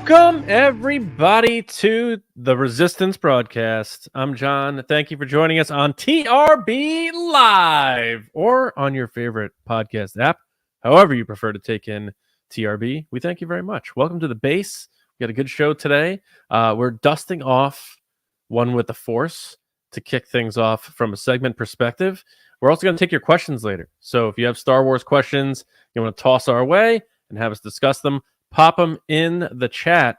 Welcome, everybody, to the Resistance broadcast. I'm John. Thank you for joining us on TRB Live or on your favorite podcast app, however you prefer to take in TRB. We thank you very much. Welcome to the base. We got a good show today. We're dusting off One with the Force to kick things off from a segment perspective. We're also going to take your questions later. So if you have Star Wars questions you want to toss our way and have us discuss them, pop them in the chat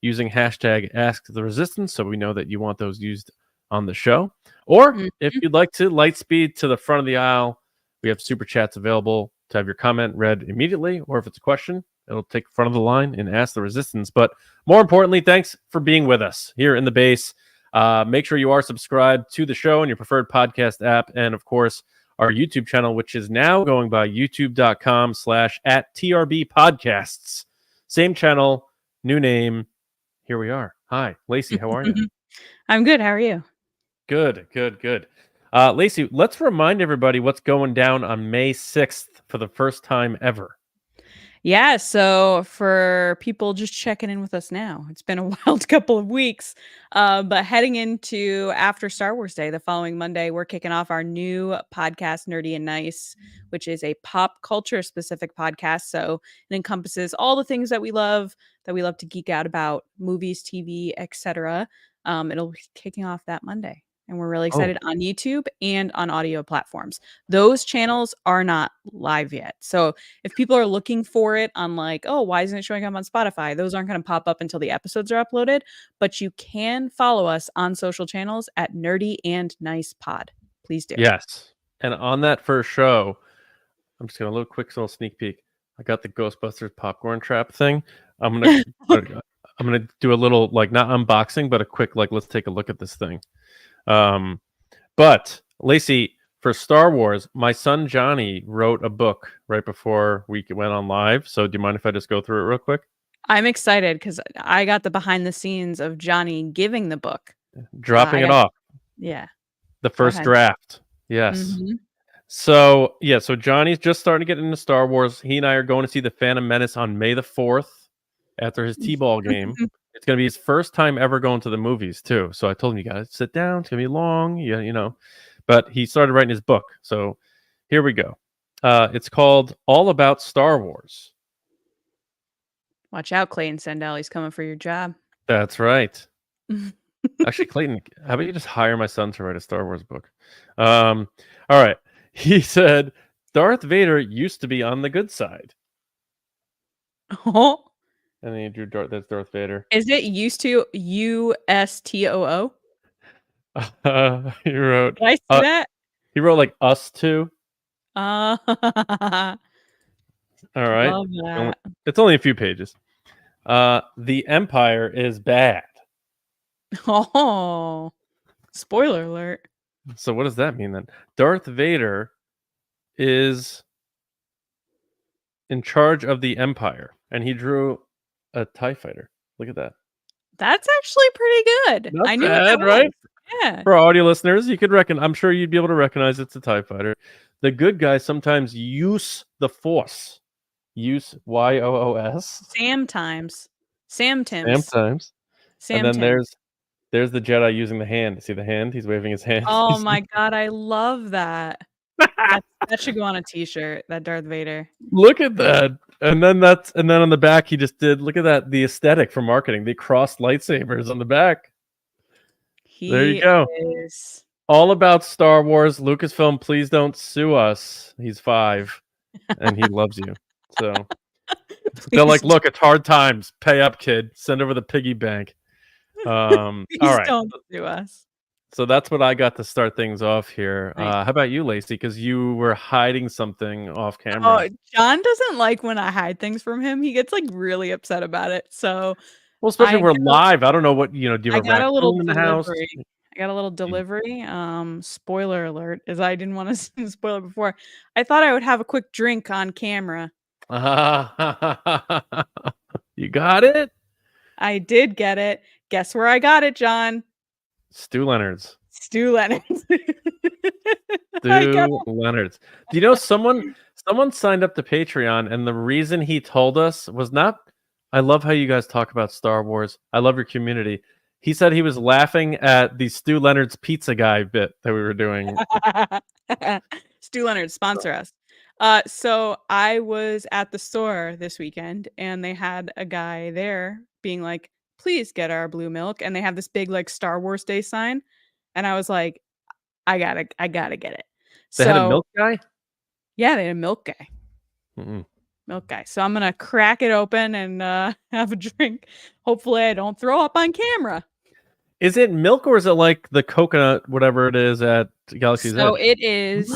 using hashtag AskTheResistance so we know that you want those used on the show. Or if you'd like to light speed to the front of the aisle, we have super chats available to have your comment read immediately. Or if it's a question, it'll take front of the line and Ask the Resistance. But more importantly, thanks for being with us here in the base. Make sure you are subscribed to the show on your preferred podcast app. And of course, our YouTube channel, which is now going by youtube.com/@TRBpodcasts. Same channel, new name. Here we are. Hi, Lacey. How are you? I'm good. How are you? Good. Lacey, let's remind everybody what's going down on May 6th for the first time ever. Yeah, so for people just checking in with us now, it's been a wild couple of weeks, but heading into after Star Wars Day, the following Monday, we're kicking off our new podcast, Nerdy and Nice, which is a pop culture specific podcast. So it encompasses all the things that we love to geek out about, movies, TV, etc. It'll be kicking off that Monday. And we're really excited on YouTube and on audio platforms. Those channels are not live yet. So if people are looking for it on like, oh, why isn't it showing up on Spotify? Those aren't going to pop up until the episodes are uploaded. But you can follow us on social channels at Nerdy and Nice Pod. Please do. Yes. And on that first show, I'm just going to quick little sneak peek. I got the Ghostbusters popcorn trap thing. I'm going to do a little, like, not unboxing, but a quick, like, let's take a look at this thing. But Lacey, for Star Wars, my son Johnny wrote a book right before we went on live. So do you mind if I just go through it real quick? I'm excited because I got the behind the scenes of Johnny giving the book. Dropping it off. Yeah. The first draft. Yes. So Johnny's just starting to get into Star Wars. He and I are going to see The Phantom Menace on May the 4th after his T-ball game. It's going to be his first time ever going to the movies, too. So I told him, you got to sit down. It's going to be long. Yeah, you know. But he started writing his book. So here we go. It's called All About Star Wars. Watch out, Clayton Sandell. He's coming for your job. That's right. Actually, Clayton, how about you just hire my son to write a Star Wars book? All right. He said, Darth Vader used to be on the good side. Oh. And then he drew that's Darth Vader. Is it used to USTOO? He wrote. Did I see that? He wrote like us too. All right. Love that. It's only a few pages. The Empire is bad. Oh, spoiler alert. So what does that mean then? Darth Vader is in charge of the Empire, and he drew a TIE fighter. Look at that. That's actually pretty good. Not bad, right? Yeah. For audio listeners, you could I'm sure you'd be able to recognize it's a TIE fighter. The good guys sometimes use the Force. Use YOOS. Sam Tims. And then there's the Jedi using the hand. See the hand? He's waving his hand. Oh my god, I love that. That should go on a t-shirt, that Darth Vader. Look at that. And then on the back he just did, look at that, the aesthetic for marketing. The crossed lightsabers on the back. There you go. All about Star Wars. Lucasfilm, please don't sue us. He's 5 and he loves you. So they're like, look, it's hard times. Pay up, kid. Send over the piggy bank. All right. Don't sue us. So that's what I got to start things off here. Nice. How about you, Lacey? Because you were hiding something off camera. Oh, John doesn't like when I hide things from him. He gets like really upset about it. So, well, especially we're live. I don't know what, do you have a raccoon in the house? I got a little delivery. Spoiler alert, as I didn't want to spoil it before. I thought I would have a quick drink on camera. You got it? I did get it. Guess where I got it, John? Stu Leonard's. Stu Leonard's. Stu Leonard's. Do you know someone signed up to Patreon, and the reason he told us was not I love how you guys talk about Star Wars. I love your community. He said he was laughing at the Stu Leonard's pizza guy bit that we were doing. Stu Leonard, sponsor us. So I was at the store this weekend and they had a guy there being like, please get our blue milk. And they have this big like Star Wars Day sign. And I was like, I gotta get it. They had a milk guy? Yeah, they had a milk guy. Mm-mm. Milk guy. So I'm gonna crack it open and have a drink. Hopefully I don't throw up on camera. Is it milk or is it like the coconut, whatever it is at Galaxy's Edge? So it is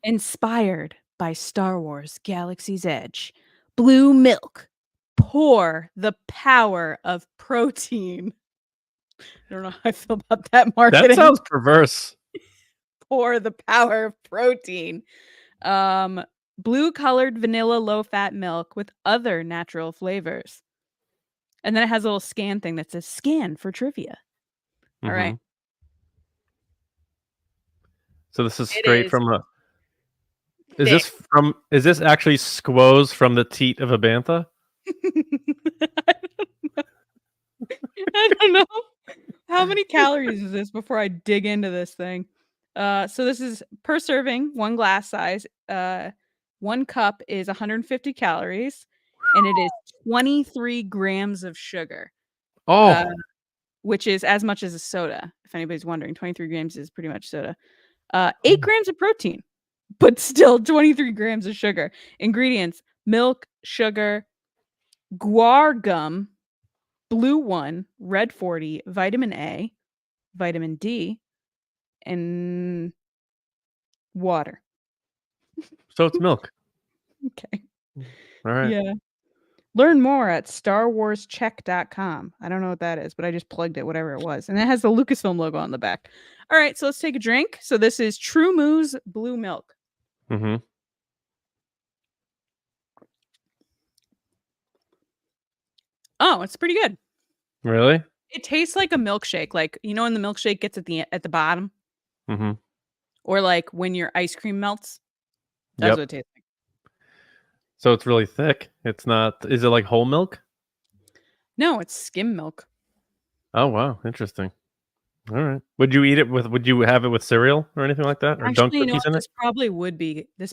inspired by Star Wars Galaxy's Edge. Blue milk. Pour the power of protein. I don't know how I feel about that marketing. That sounds perverse. Pour the power of protein. Blue colored vanilla low fat milk with other natural flavors. And then it has a little scan thing that says scan for trivia. All right. So this is straight from a. Is this actually squoze from the teat of a bantha? I don't know. How many calories is this before I dig into this thing? So this is per serving, 1 glass size. 1 cup is 150 calories, and it is 23 grams of sugar. Oh. Which is as much as a soda. If anybody's wondering, 23 grams is pretty much soda. 8 grams of protein, but still 23 grams of sugar. Ingredients: milk, sugar, guar gum, blue 1, red 40, vitamin A, vitamin D, and water. So it's milk. Okay. All right. Yeah. Learn more at StarWarsCheck.com. I don't know what that is, but I just plugged it, whatever it was. And it has the Lucasfilm logo on the back. All right, so let's take a drink. So this is True Moo's Blue Milk. Mm-hmm. Oh, it's pretty good. Really? It tastes like a milkshake. Like, you know when the milkshake gets at the bottom? Mm-hmm. Or like when your ice cream melts? That's what it tastes like. So it's really thick. It's not. Is it like whole milk? No, it's skim milk. Oh wow, interesting. All right. Would you eat it with? Would you have it with cereal or anything like that, or Actually, dunk you know cookies what? in it? This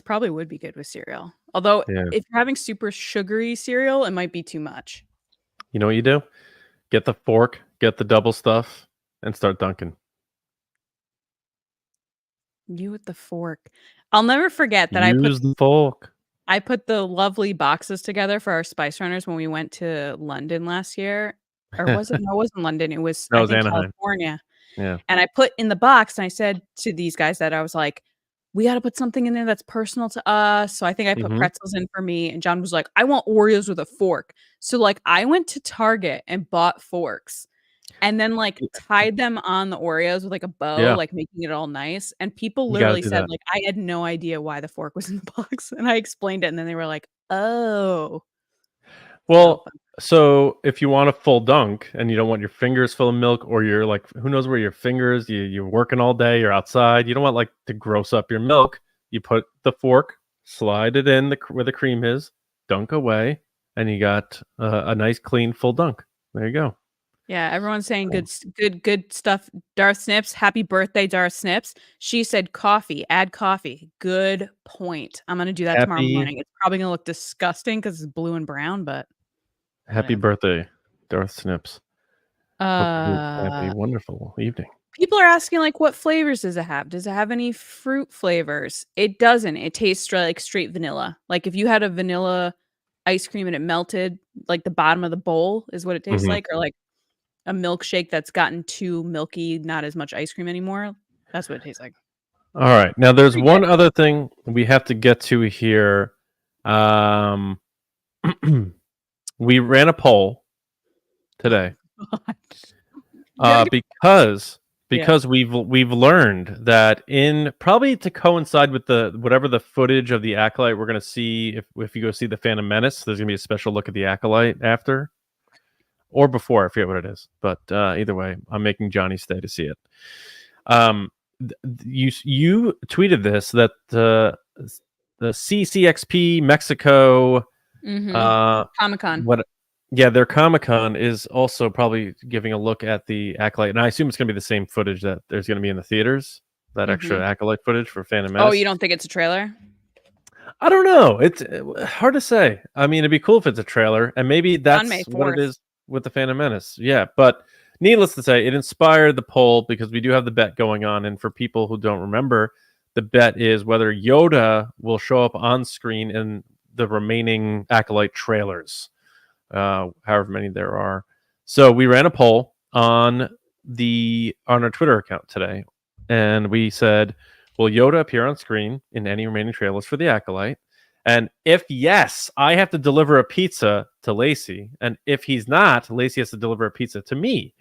probably would be good with cereal. Although, Yeah. if you're having super sugary cereal, it might be too much. You know what you do? Get the fork, get the double stuff, and start dunking. You with the fork. I'll never forget that Use the fork. I put the lovely boxes together for our Spice Runners when we went to London last year. Or was it? No, it wasn't London. It was, I think, Anaheim. California. Yeah. And I put in the box and I said to these guys that I was like, we got to put something in there that's personal to us. So I think I put pretzels in for me. And John was like, I want Oreos with a fork. So like I went to Target and bought forks and then like tied them on the Oreos with like a bow, like making it all nice. And people literally said like, I had no idea why the fork was in the box. And I explained it. And then they were like, oh. Well, so if you want a full dunk and you don't want your fingers full of milk, or you're like, who knows where your fingers, you're working all day, you're outside, you don't want like to gross up your milk. You put the fork, slide it in where the cream is, dunk away, and you got a nice clean full dunk. There you go. Yeah, everyone's saying good stuff. Darth Snips, happy birthday, Darth Snips. She said coffee, add coffee. Good point. I'm gonna do that tomorrow morning. It's probably gonna look disgusting because it's blue and brown, but happy birthday, Darth Snips. Have a wonderful evening. People are asking like, what flavors does it have? Does it have any fruit flavors? It doesn't. It tastes like straight vanilla. Like if you had a vanilla ice cream and it melted, like the bottom of the bowl is what it tastes like, or like a milkshake that's gotten too milky, not as much ice cream anymore. That's what it tastes like. All right. Now there's one other thing we have to get to here. We ran a poll today because we've learned that in probably to coincide with whatever the footage of the Acolyte we're going to see if you go see the Phantom Menace, there's going to be a special look at the Acolyte after. Or before, I forget what it is, but either way, I'm making Johnny stay to see it. You tweeted this that the CCXP Mexico Comic-Con. Yeah, their Comic-Con is also probably giving a look at the Acolyte, and I assume it's going to be the same footage that there's going to be in the theaters. That extra Acolyte footage for Phantom Menace. Oh, you don't think it's a trailer? I don't know. It's hard to say. I mean, it'd be cool if it's a trailer, and maybe that's May what it 4th. is with the Phantom Menace. Yeah, but needless to say, it inspired the poll because we do have the bet going on, and for people who don't remember, the bet is whether Yoda will show up on screen in the remaining Acolyte trailers, however many there are. So we ran a poll on our Twitter account today, and we said, will Yoda appear on screen in any remaining trailers for the Acolyte? And if yes, I have to deliver a pizza to Lacey. And if he's not, Lacey has to deliver a pizza to me.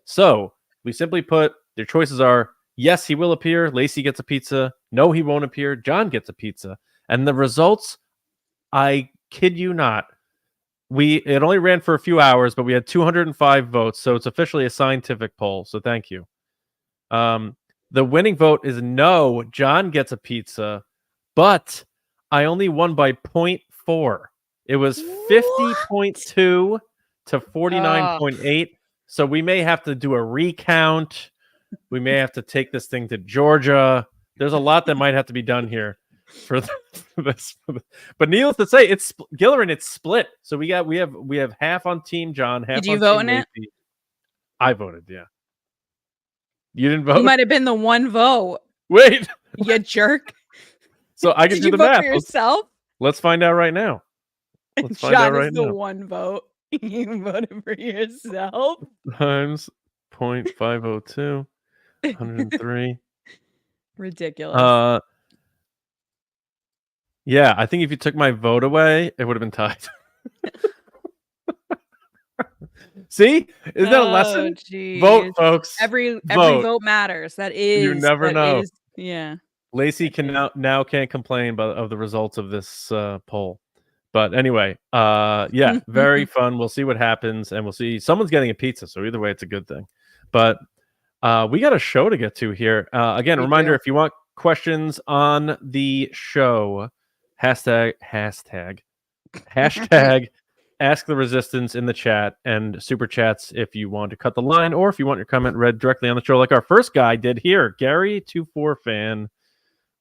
So we simply put, their choices are, yes, he will appear. Lacey gets a pizza. No, he won't appear. John gets a pizza. And the results, I kid you not, it only ran for a few hours, but we had 205 votes. So it's officially a scientific poll. So thank you. The winning vote is no, John gets a pizza, but I only won by 0.4. It was 50.2 to 49.8. So we may have to do a recount. We may have to take this thing to Georgia. There's a lot that might have to be done here for this. But needless to say, it's Gilleran. It's split. So we have half on Team John, half. Did you on vote Team in it? Lacey. I voted. Yeah. You didn't vote? You might have been the one vote. Wait. You jerk. So I can Did do you the vote math. for yourself? Let's find out right now. Let's find John out right is the now. one vote. You voted for yourself. Times 0.502, 103. Ridiculous. Yeah, I think if you took my vote away, it would have been tied. See? Isn't that a lesson? Geez. Vote, folks. Every vote matters. That is. You never know. Yeah. Lacey can now can't complain of the results of this poll. But anyway, yeah, very fun. We'll see what happens, and we'll see. Someone's getting a pizza, so either way, it's a good thing. But we got a show to get to here. Again, a reminder: if you want questions on the show, hashtag Ask the Resistance in the chat, and super chats if you want to cut the line, or if you want your comment read directly on the show, like our first guy did here, Gary24 fan,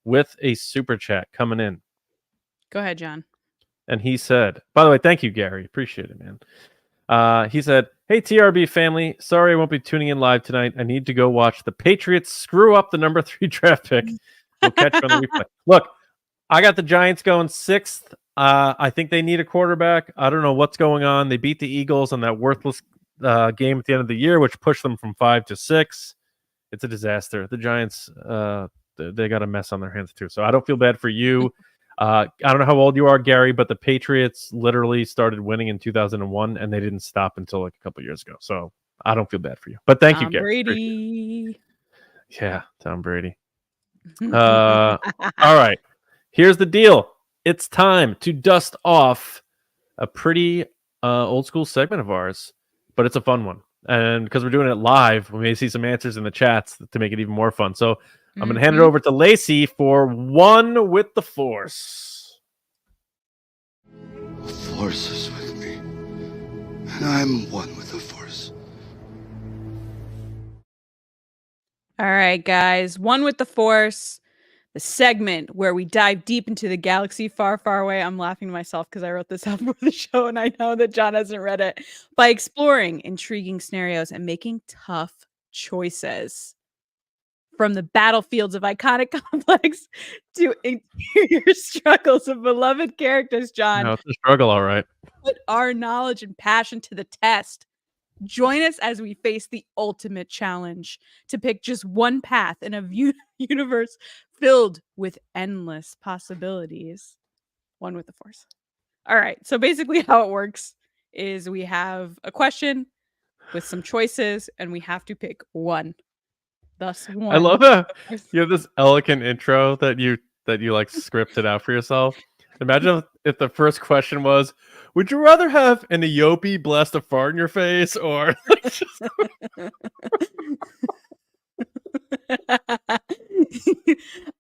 with a super chat coming in. Go ahead, John. And he said, by the way, thank you, Gary. Appreciate it, man. He said, hey, TRB family, sorry I won't be tuning in live tonight. I need to go watch the Patriots screw up the number 3 draft pick. We'll catch you on the replay. Look, I got the Giants going 6th. I think they need a quarterback. I don't know what's going on. They beat the Eagles on that worthless game at the end of the year, which pushed them from 5 to 6. It's a disaster. The Giants, they got a mess on their hands too. So I don't feel bad for you. I don't know how old you are, Gary, but the Patriots literally started winning in 2001, and they didn't stop until like a couple years ago. So I don't feel bad for you. But thank you, Gary. Brady. Yeah, Tom Brady. All right. Here's the deal. It's time to dust off a pretty old school segment of ours, but it's a fun one. And because we're doing it live, we may see some answers in the chats to make it even more fun. So I'm going to hand it over to Lacey for One with the Force. The Force is with me, and I'm one with the Force. All right, guys. One with the Force, the segment where we dive deep into the galaxy far, far away. I'm laughing to myself because I wrote this out for the show, and I know that John hasn't read it. By exploring intriguing scenarios and making tough choices. From the battlefields of iconic complex to interior struggles of beloved characters, John. No, it's a struggle, all right. Put our knowledge and passion to the test. Join us as we face the ultimate challenge to pick just one path in a universe filled with endless possibilities. One with the Force. All right. So basically how it works is we have a question with some choices, and we have to pick one. Thus one. I love that you have this elegant intro that you like scripted out for yourself. Imagine if the first question was, would you rather have an Eope blast a fart in your face or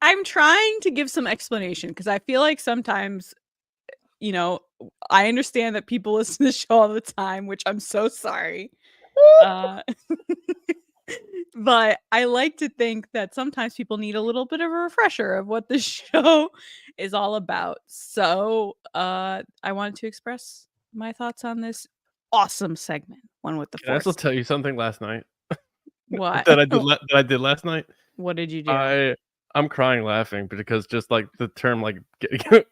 I'm trying to give some explanation because I feel like sometimes, you know, I understand that people listen to the show all the time, which I'm so sorry. But I like to think that sometimes people need a little bit of a refresher of what the show is all about. So I wanted to express my thoughts on this awesome segment, One with the Can I also Force. tell you something last night What? that I did last night? What did you do? I'm crying laughing because just like the term like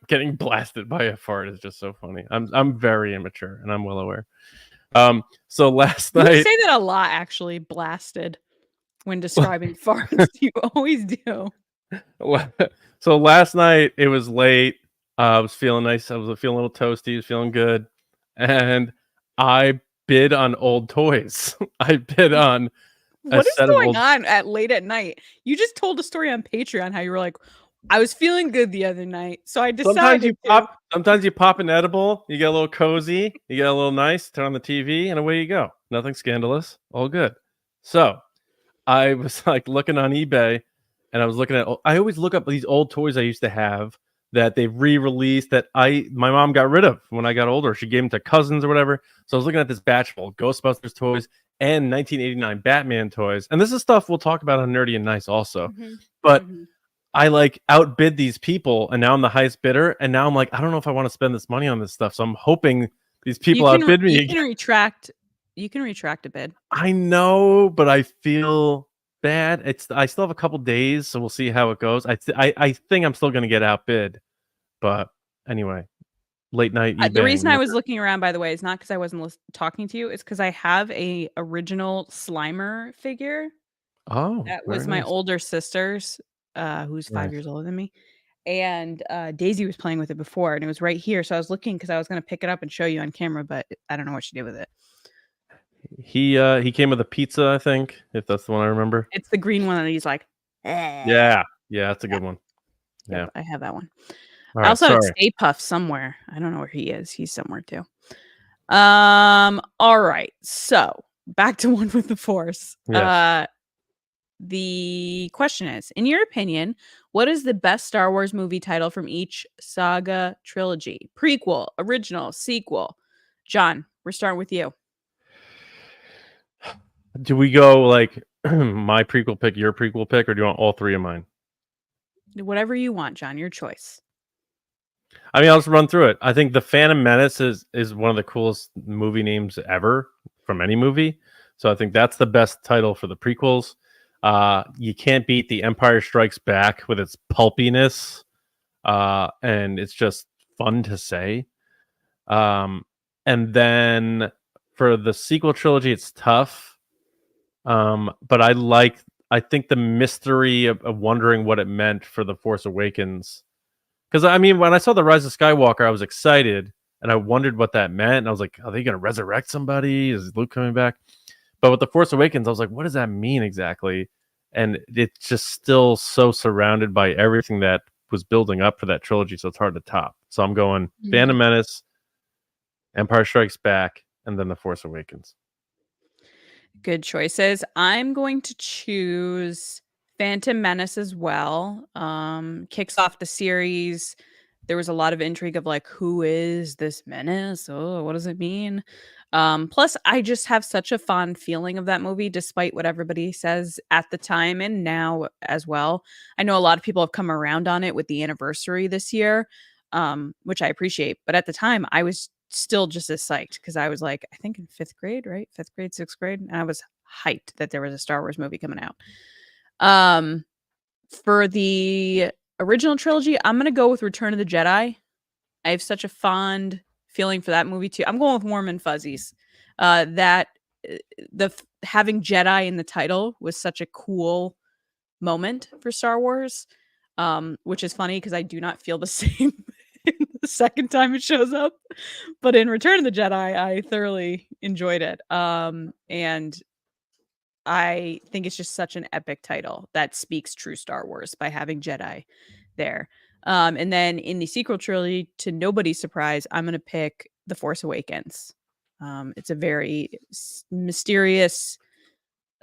getting blasted by a fart is just so funny. I'm very immature and I'm well aware. So last You night say that a lot, actually. Blasted when describing farts. You always do. so last night it was late. I was feeling nice. I was feeling a little toasty. Was feeling good, and I bid on old toys. I bid on What is set of going old. on at late at night? You just told a story on Patreon how you were like, I was feeling good the other night, so I decided Sometimes you pop an edible. You get a little cozy. You get a little nice. Turn on the TV, and away you go. Nothing scandalous. All good. So I was like looking on eBay, and I was looking at. I always look up these old toys I used to have that they re-released that my mom got rid of when I got older. She gave them to cousins or whatever. So I was looking at this batch full of Ghostbusters toys and 1989 Batman toys, and this is stuff we'll talk about on Nerdy and Nice also. But I like outbid these people, and now I'm the highest bidder, and now I'm like, I don't know if I want to spend this money on this stuff. So I'm hoping these people outbid me again. You can retract a bid. I know, but I feel bad. I still have a couple days, so we'll see how it goes. I think I'm still going to get outbid, but anyway, late night eBay. The reason I was looking around, by the way, is not because I wasn't talking to you. It's because I have a original Slimer figure. Oh, that was my older sister's, who's 5 years older than me. And Daisy was playing with it before, and it was right here. So I was looking because I was going to pick it up and show you on camera, but I don't know what she did with it. He came with a pizza, I think, if that's the one I remember. It's the green one that he's like, yeah, that's a good one. Yeah, I have that one. Right, I also have Stay Puft somewhere. I don't know where he is. He's somewhere too. All right. So back to One with the Force. Yes. The question is, in your opinion, what is the best Star Wars movie title from each saga trilogy? Prequel, original, sequel. John, we're starting with you. Do we go like my prequel pick, your prequel pick, or do you want all three of mine? Whatever you want, John. Your choice. I mean, I'll just run through it. I think The Phantom Menace is one of the coolest movie names ever from any movie. So I think that's the best title for the prequels. You can't beat The Empire Strikes Back with its pulpiness. And it's just fun to say. And then for the sequel trilogy, it's tough. But I think the mystery of wondering what it meant for The Force Awakens. Because, I mean, when I saw The Rise of Skywalker, I was excited, and I wondered what that meant. And I was like, are they going to resurrect somebody? Is Luke coming back? But with The Force Awakens, I was like, what does that mean exactly? And it's just still so surrounded by everything that was building up for that trilogy, so it's hard to top. So I'm going Phantom Menace, Empire Strikes Back, and then The Force Awakens. Good choices. I'm going to choose Phantom Menace as well. Kicks off the series. There was a lot of intrigue of like, who is this menace? Oh, what does it mean? Plus, I just have such a fond feeling of that movie, despite what everybody says at the time and now as well. I know a lot of people have come around on it with the anniversary this year, which I appreciate. But at the time, I was still just as psyched because I was like, I think in 5th grade, right? 5th grade, 6th grade. And I was hyped that there was a Star Wars movie coming out. For the original trilogy, I'm going to go with Return of the Jedi. I have such a fond feeling for that movie too. I'm going with Warm and Fuzzies. Having Jedi in the title was such a cool moment for Star Wars, which is funny because I do not feel the same the second time it shows up. But in Return of the Jedi, I thoroughly enjoyed it. And I think it's just such an epic title that speaks true Star Wars by having Jedi there. And then in the sequel trilogy, to nobody's surprise, I'm going to pick The Force Awakens. It's a very mysterious,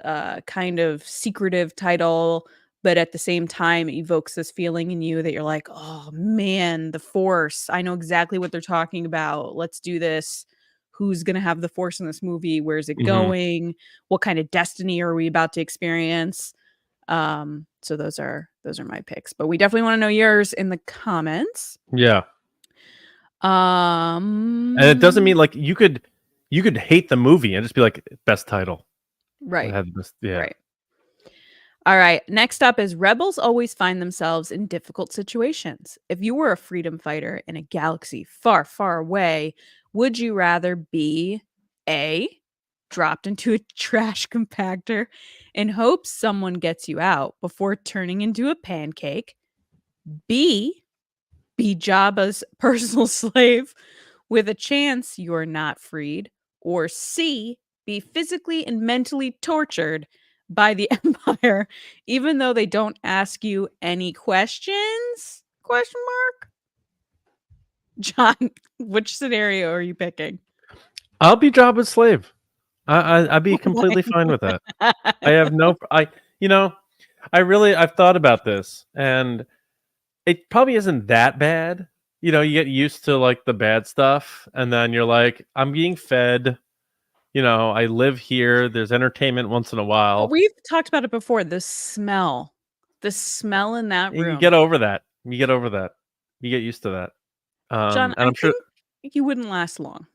kind of secretive title, but at the same time, it evokes this feeling in you that you're like, oh man, the Force. I know exactly what they're talking about. Let's do this. Who's going to have the Force in this movie? Where's it going? What kind of destiny are we about to experience? So those are my picks, but we definitely want to know yours in the comments. Yeah. And it doesn't mean like you could hate the movie and just be like best title. Right. Yeah. Right. All right. Next up is rebels always find themselves in difficult situations. If you were a freedom fighter in a galaxy far, far away, would you rather be A, dropped into a trash compactor in hopes someone gets you out before turning into a pancake, B, be Jabba's personal slave with a chance you're not freed, or C, be physically and mentally tortured by the Empire, even though they don't ask you any questions? Question mark. John, which scenario are you picking? I'll be Jabba's slave. I'd be completely fine with that. I have I've thought about this, and it probably isn't that bad. You get used to like the bad stuff, and then you're like, I'm being fed. I live here. There's entertainment once in a while. We've talked about it before. The smell in that room. You get over that. You get used to that. John, and I'm sure you wouldn't last long.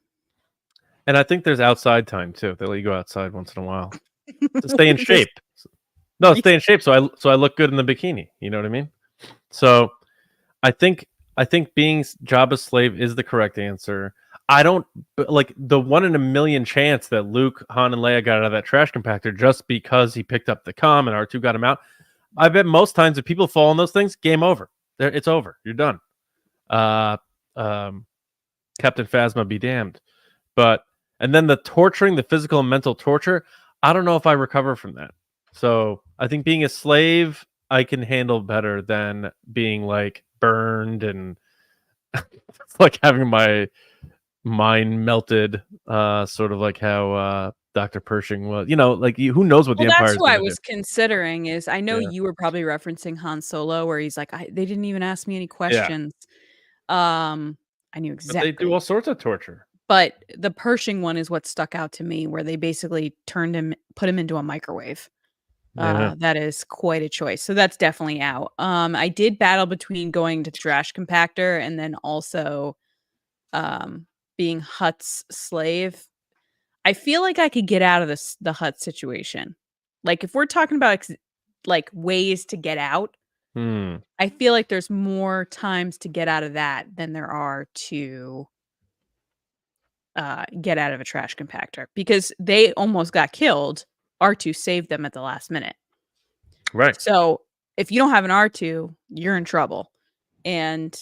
And I think there's outside time too. They let you go outside once in a while to stay in shape. No, stay in shape. So I look good in the bikini. You know what I mean? So I think being Jabba's slave is the correct answer. I don't like the 1 in a million chance that Luke, Han, and Leia got out of that trash compactor just because he picked up the comm and R2 got him out. I bet most times if people fall in those things, game over. It's over. You're done. Captain Phasma be damned. And then the torturing, the physical and mental torture, I don't know if I recover from that. So I think being a slave, I can handle better than being like burned and like having my mind melted, sort of like how Dr. Pershing was. Who knows what the Empire is. That's what I was considering. Is I know you were probably referencing Han Solo, where he's like, they didn't even ask me any questions. I knew exactly. But they do all sorts of torture. But the Pershing one is what stuck out to me, where they basically put him into a microwave. That is quite a choice. So that's definitely out. I did battle between going to the trash compactor and then also being Hutt's slave. I feel like I could get out of the Hutt situation. Like if we're talking about like ways to get out, I feel like there's more times to get out of that than there are to get out of a trash compactor, because they almost got killed. R2 saved them at the last minute. Right. So if you don't have an R2, you're in trouble. And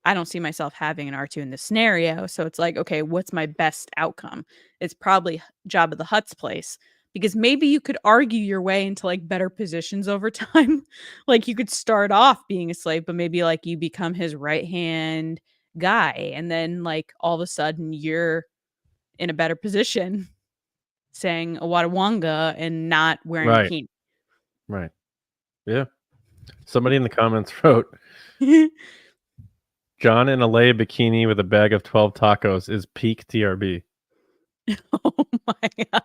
I don't see myself having an R2 in this scenario. So it's like, okay, what's my best outcome? It's probably Jabba the Hutt's place, because maybe you could argue your way into like better positions over time. Like you could start off being a slave, but maybe like you become his right hand guy, and then like all of a sudden you're in a better position saying Awatawanga and not wearing a bikini. Right. Yeah. Somebody in the comments wrote John in a Leia bikini with a bag of 12 tacos is peak TRB. Oh my god.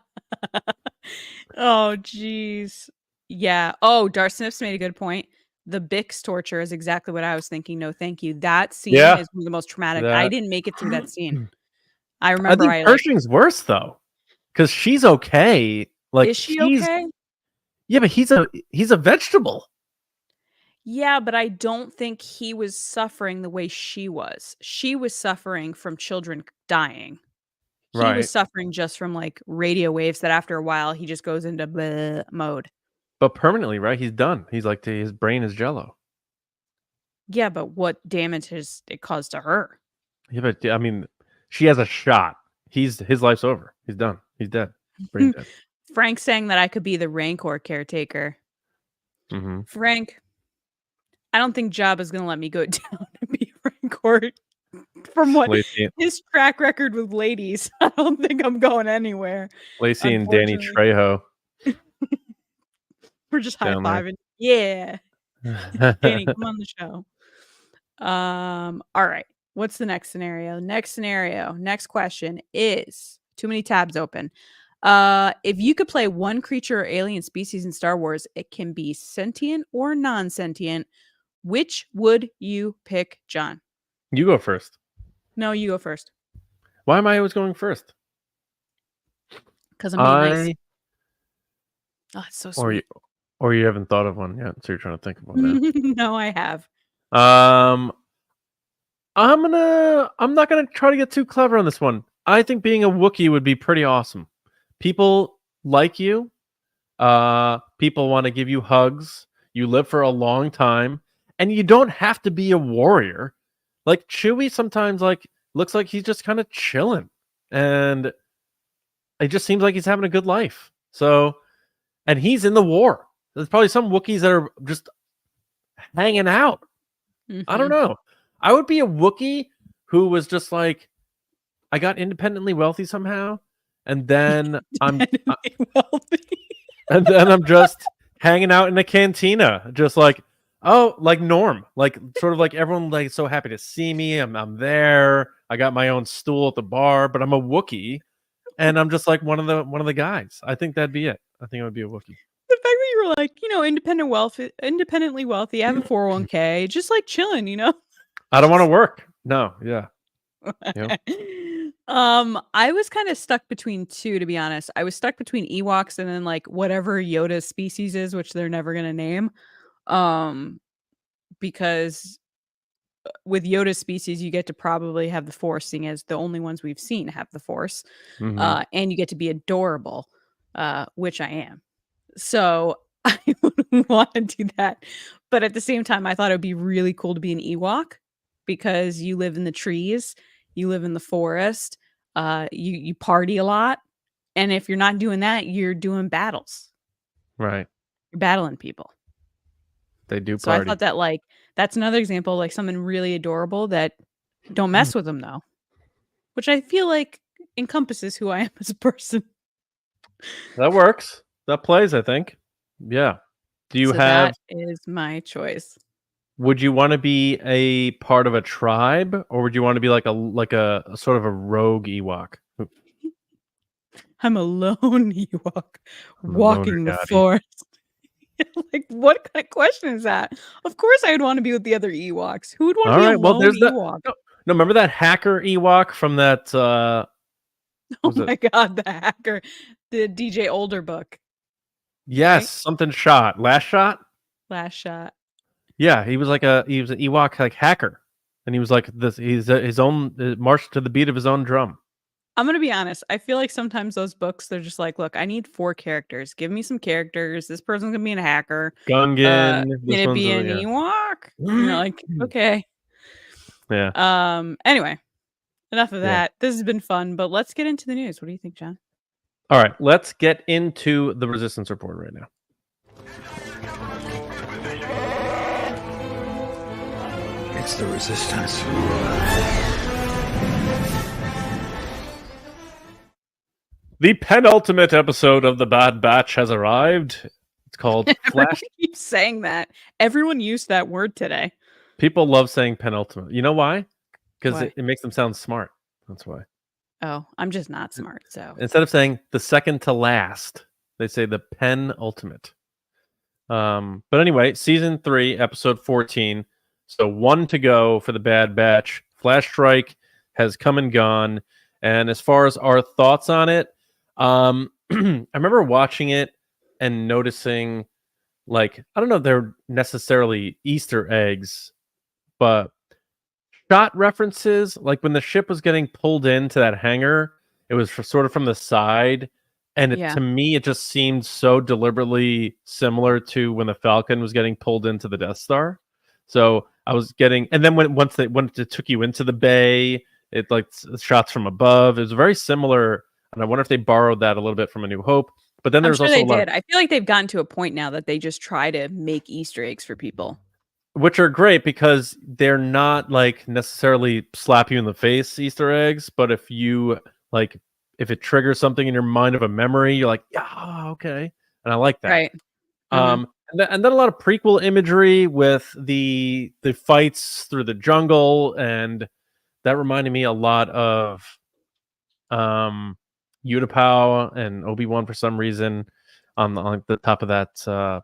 Oh jeez. Yeah. Oh, Darth Sniffs made a good point. The Bix torture is exactly what I was thinking. No, thank you. That scene is one of the most traumatic. I didn't make it through that scene. I remember. I think Pershing's worse though, because she's okay. Like, is she okay? Yeah, but he's a vegetable. Yeah, but I don't think he was suffering the way she was. She was suffering from children dying. He was suffering just from like radio waves that after a while he just goes into bleh mode. But permanently, right? He's done. He's like, his brain is jello. Yeah, but what damage has it caused to her? Yeah, but I mean, she has a shot. His life's over. He's done. He's dead. Brain dead. Frank saying that I could be the Rancor caretaker. Frank, I don't think Jabba's going to let me go down and be Rancor. From what his track record with ladies, I don't think I'm going anywhere. Lacey and Danny Trejo. We're just high-fiving. Yeah. Danny, come on the show. All right. What's the next scenario? Next question is too many tabs open. If you could play one creature or alien species in Star Wars, it can be sentient or non-sentient. Which would you pick, John? You go first. No, you go first. Why am I always going first? Because I'm being nice. Oh, it's so sweet. Or you haven't thought of one yet, so you're trying to think of one now. No, I have. I'm not gonna try to get too clever on this one. I think being a Wookiee would be pretty awesome. People like you. People want to give you hugs. You live for a long time, and you don't have to be a warrior. Like Chewie sometimes looks like he's just kind of chilling, and it just seems like he's having a good life. So, and he's in the war. There's probably some Wookiees that are just hanging out. I don't know. I would be a Wookiee who was just like, I got independently wealthy somehow, and then I'm just hanging out in a cantina, just like, oh, like Norm, like sort of like everyone like so happy to see me. I'm there. I got my own stool at the bar, but I'm a Wookiee, and I'm just like one of the guys. I think that'd be it. I think I would be a Wookiee. The fact that you were like, independently wealthy, I have a 401k, just like chilling, I don't want to work. No, yeah. Yep. I was kind of stuck between two, to be honest. I was stuck between Ewoks and then like whatever Yoda's species is, which they're never gonna name. Because with Yoda's species, you get to probably have the Force, seeing as the only ones we've seen have the Force. And you get to be adorable, which I am. So I wouldn't want to do that. But at the same time, I thought it would be really cool to be an Ewok because you live in the trees, you live in the forest, you party a lot. And if you're not doing that, you're doing battles. Right. You're battling people. They do party. So I thought that that's another example, like someone really adorable that don't mess with them though. Which I feel like encompasses who I am as a person. That works. That plays, I think. Yeah. Do you have? That is my choice. Would you want to be a part of a tribe, or would you want to be like a sort of a rogue Ewok? I'm a lone Ewok walking the forest. Like, what kind of question is that? Of course, I would want to be with the other Ewoks. Who would want to be a lone Ewok? No, remember that hacker Ewok from that? Oh my god, the hacker, the DJ Older book. Yes, right? Something shot. Last shot. Yeah, he was an Ewok like hacker, and he was like this. He's his own marched to the beat of his own drum. I'm gonna be honest. I feel like sometimes those books, they're just like, look, I need 4 characters. Give me some characters. This person's gonna be a hacker. Gungan. Can it be an Ewok? Like, okay. Yeah. Anyway, enough of that. This has been fun, but let's get into the news. What do you think, John? All right, let's get into the Resistance Report right now. It's the Resistance. The penultimate episode of The Bad Batch has arrived. It's called Flash. Keep saying that. Everyone used that word today. People love saying penultimate. You know why? Because it makes them sound smart. That's why. Oh, I'm just not smart. So instead of saying the second to last, they say the penultimate. But anyway, season 3, episode 14. So 1 to go for the Bad Batch. Flash Strike has come and gone. And as far as our thoughts on it, I remember watching it and noticing, like, I don't know if they're necessarily Easter eggs, but shot references, like when the ship was getting pulled into that hangar, it was sort of from the side, and to me it just seemed so deliberately similar to when the Falcon was getting pulled into the Death Star. So I was getting, and then once it took you into the bay, it like shots from above. It was very similar, and I wonder if they borrowed that a little bit from A New Hope. But then there's also they did. I feel like they've gotten to a point now that they just try to make Easter eggs for people. Which are great because they're not like necessarily slap you in the face Easter eggs, but if it triggers something in your mind of a memory, you're like, yeah, okay. And I like that. Right. And then a lot of prequel imagery with the fights through the jungle, and that reminded me a lot of Utapau and Obi-Wan for some reason on the top of that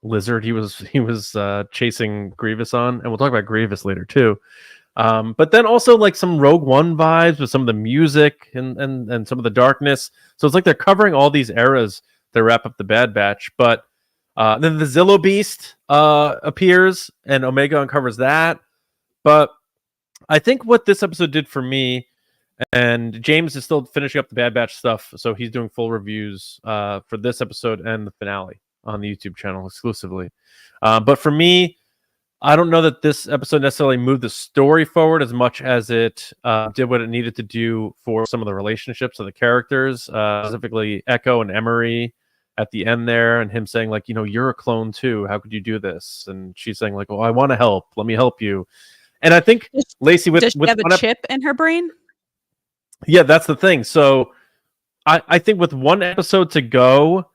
lizard he was chasing Grievous on, and we'll talk about Grievous later too. But then also like some Rogue One vibes with some of the music and some of the darkness. So it's like they're covering all these eras to wrap up the Bad Batch. But then the Zillo Beast appears and Omega uncovers that. But I think what this episode did for me, and James is still finishing up the Bad Batch stuff, so he's doing full reviews for this episode and the finale on the YouTube channel exclusively. But for me, I don't know that this episode necessarily moved the story forward as much as it did what it needed to do for some of the relationships of the characters, specifically Echo and Emery at the end there, and him saying like, you're a clone too. How could you do this? And she's saying like, oh, I want to help. Let me help you. And I think Lacey does she have a chip in her brain? Yeah, that's the thing. So I think with one episode to go,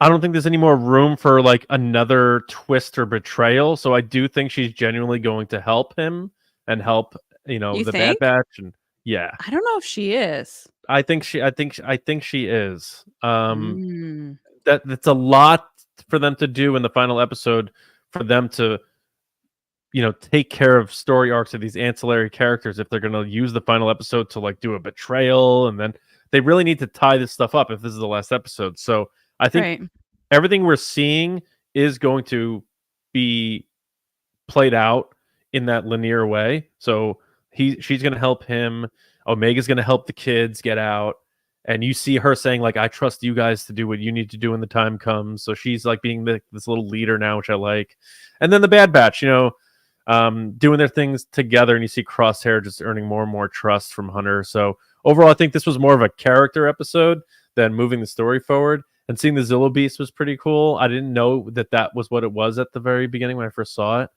I don't think there's any more room for like another twist or betrayal. So I do think she's genuinely going to help him and help, the Bad Batch. And yeah, I don't know if she is. I think she is. That's a lot for them to do in the final episode, for them to, take care of story arcs of these ancillary characters if they're going to use the final episode to like do a betrayal, and then they really need to tie this stuff up if this is the last episode. So I think everything we're seeing is going to be played out in that linear way. So she's going to help him. Omega's going to help the kids get out. And you see her saying, like, I trust you guys to do what you need to do when the time comes. So she's like being this little leader now, which I like. And then the Bad Batch, doing their things together. And you see Crosshair just earning more and more trust from Hunter. So overall, I think this was more of a character episode than moving the story forward. And seeing the Zillo Beast was pretty cool. I didn't know that was what it was at the very beginning when I first saw it.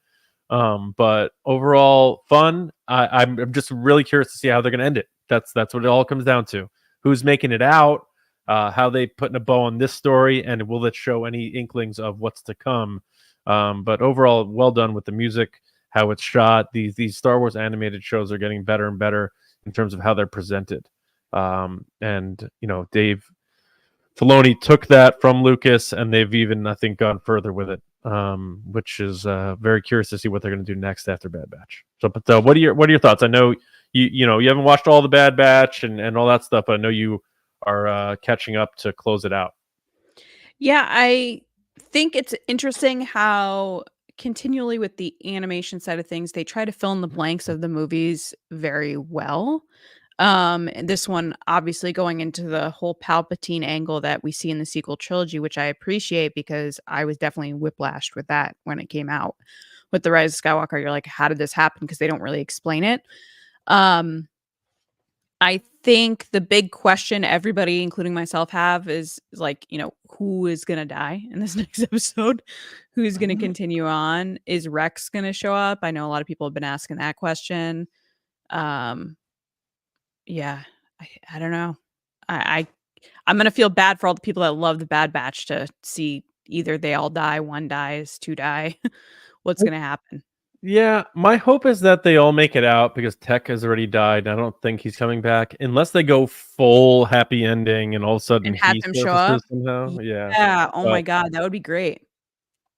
But overall, fun. I'm just really curious to see how they're going to end it. That's what it all comes down to. Who's making it out? How they putting a bow on this story, and will it show any inklings of what's to come? But overall, well done with the music, how it's shot. These Star Wars animated shows are getting better and better in terms of how they're presented. And Dave Filoni took that from Lucas, and they've even, I think, gone further with it, which is very curious to see what they're going to do next after Bad Batch. So, but what are your thoughts? I know you haven't watched all the Bad Batch and all that stuff, but I know you are catching up to close it out. Yeah, I think it's interesting how continually with the animation side of things, they try to fill in the blanks of the movies very well. And this one obviously going into the whole Palpatine angle that we see in the sequel trilogy, which I appreciate because I was definitely whiplashed with that when it came out. With the Rise of Skywalker, you're like, how did this happen? Because they don't really explain it. I think the big question everybody, including myself, have is like, who is going to die in this next episode? Who's going to continue on? Is Rex going to show up? I know a lot of people have been asking that question. Yeah, I don't know. I'm going to feel bad for all the people that love the Bad Batch to see either they all die, one dies, two die. What's going to happen? Yeah, my hope is that they all make it out because Tech has already died. I don't think he's coming back unless they go full happy ending and all of a sudden and have him show up somehow. Yeah. Yeah. Oh my God, that would be great.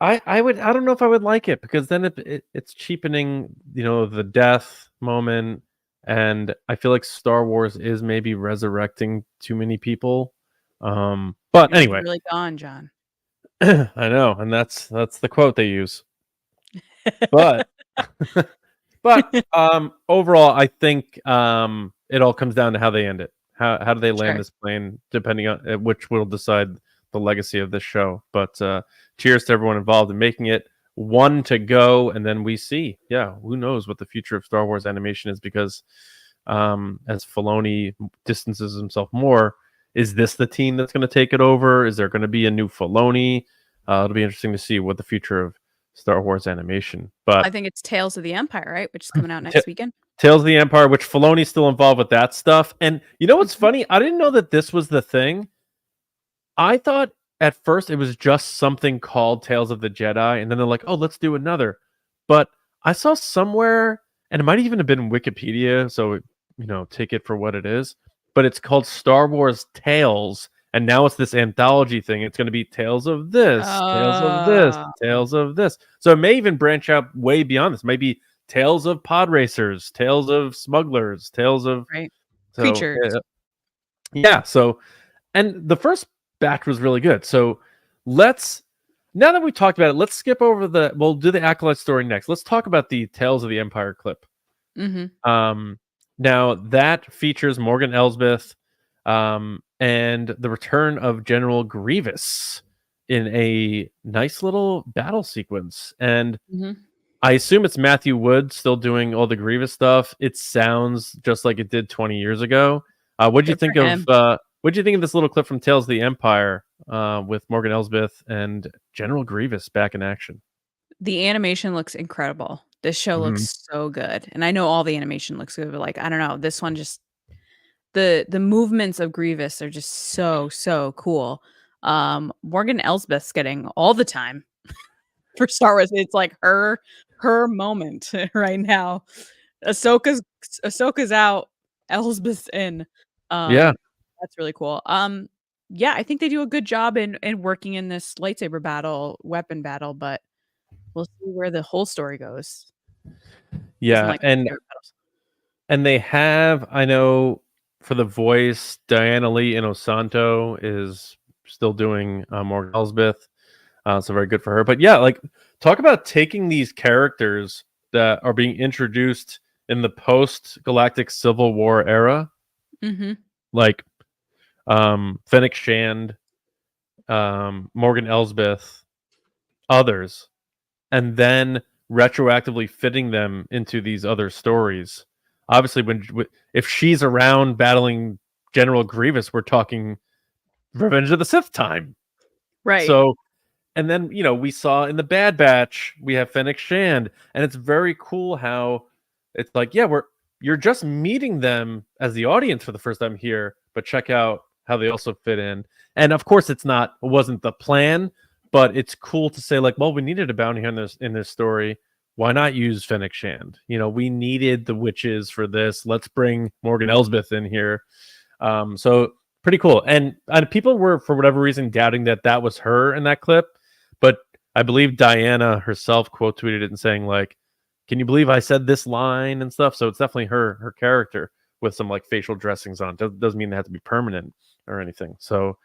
I don't know if I would like it because then it's cheapening, the death moment, and I feel like Star Wars is maybe resurrecting too many people. But anyway, really gone, John. I know, and that's the quote they use. But overall, I think it all comes down to how they end it. How do they land this plane, depending on which will decide the legacy of this show. But cheers to everyone involved in making it. One to go, and then we see. Yeah, who knows what the future of Star Wars animation is? Because as Filoni distances himself more, is this the team that's going to take it over? Is there going to be a new Filoni? It'll be interesting to see what the future of Star Wars animation. But I think it's Tales of the Empire, right? Which is coming out next weekend. Tales of the Empire, which Filoni's still involved with that stuff. And you know what's funny? I didn't know that this was the thing. I thought at first it was just something called Tales of the Jedi, and then they're like, oh, let's do another. But I saw somewhere, and it might even have been Wikipedia, so take it for what it is. But it's called Star Wars Tales, and now it's this anthology thing. It's going to be Tales of this, Tales of this, Tales of this. So it may even branch out way beyond this. Maybe Tales of Pod Racers, Tales of Smugglers, Tales of creatures. Yeah. So, and the first batch was really good. So now that we've talked about it, let's skip over we'll do the Acolyte story next. Let's talk about the Tales of the Empire clip. Now that features Morgan Elsbeth, and the return of General Grievous in a nice little battle sequence. And I assume it's Matthew Wood still doing all the Grievous stuff. It sounds just like it did 20 years ago. What do you think of this little clip from Tales of the Empire with Morgan Elsbeth and General Grievous back in action? The animation looks incredible. This show looks so good. And I know all the animation looks good, but like, I don't know, this one just the movements of Grievous are just so cool. Morgan Elsbeth's getting all the time for Star Wars. It's like her moment right now. Ahsoka's out, Elsbeth's in. Yeah. That's really cool. Yeah, I think they do a good job in working in this lightsaber weapon battle, but we'll see where the whole story goes. Yeah, and they have, I know for the voice, Diana Lee Inosanto is still doing Morgan Elsbeth, so very good for her. But yeah, like, talk about taking these characters that are being introduced in the post-Galactic Civil War era, like Fennec Shand, Morgan Elsbeth, others, and then retroactively fitting them into these other stories. Obviously, if she's around battling General Grievous, we're talking Revenge of the Sith time, right? So, and then we saw in the Bad Batch we have Fennec Shand, and it's very cool how it's like, yeah, you're just meeting them as the audience for the first time here, but check out how they also fit in. And of course, it wasn't the plan, but it's cool to say, like, well, we needed a bounty hunter in this story. Why not use Fennec Shand? We needed the witches for this. Let's bring Morgan Elsbeth in here. So pretty cool. And people were, for whatever reason, doubting that was her in that clip. But I believe Diana herself quote tweeted it and saying, like, can you believe I said this line and stuff? So it's definitely her character with some like facial dressings on. Doesn't mean they have to be permanent or anything. So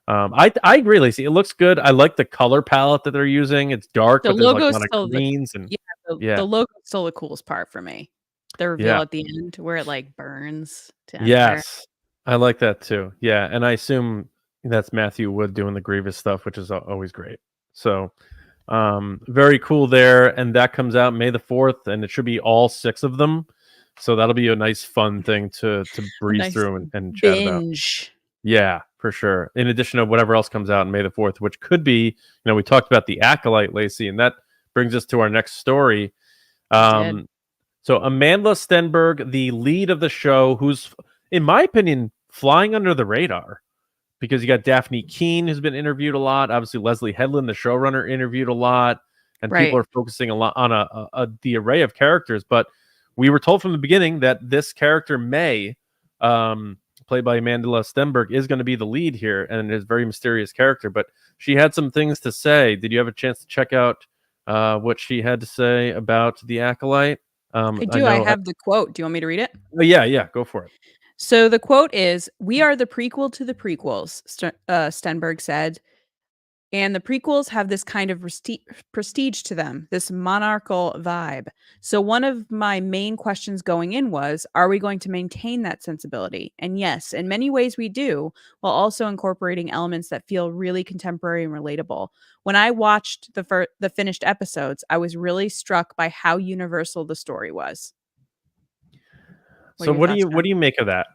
I agree, Lacey. It looks good. I like the color palette that they're using. It's dark, but there's like a lot of greens the logo's still the coolest part for me. The reveal at the end where it like burns to enter. Yes, I like that too. Yeah, and I assume that's Matthew Wood doing the Grievous stuff, which is always great. So very cool there. And that comes out May the 4th, and it should be all 6 of them. So that'll be a nice fun thing to breeze through and chat about. Yeah, for sure. In addition to whatever else comes out on May the 4th, which could be, we talked about the Acolyte, Lacey, and that brings us to our next story. So Amanda Stenberg, the lead of the show, who's, in my opinion, flying under the radar, because you got Daphne Keane, who's been interviewed a lot. Obviously, Leslie Headland, the showrunner, interviewed a lot, and people are focusing a lot on the array of characters. But we were told from the beginning that this character, May, played by Amanda Stenberg, is going to be the lead here, and is a very mysterious character. But she had some things to say. Did you have a chance to check out what she had to say about the Acolyte? I do. I have the quote. Do you want me to read it? Oh, yeah, go for it. So the quote is, "We are the prequel to the prequels," Stenberg said. And the prequels have this kind of prestige to them, this monarchical vibe. So one of my main questions going in was, are we going to maintain that sensibility? And yes, in many ways we do, while also incorporating elements that feel really contemporary and relatable. When I watched the finished episodes, I was really struck by how universal the story was. So what do you make of that?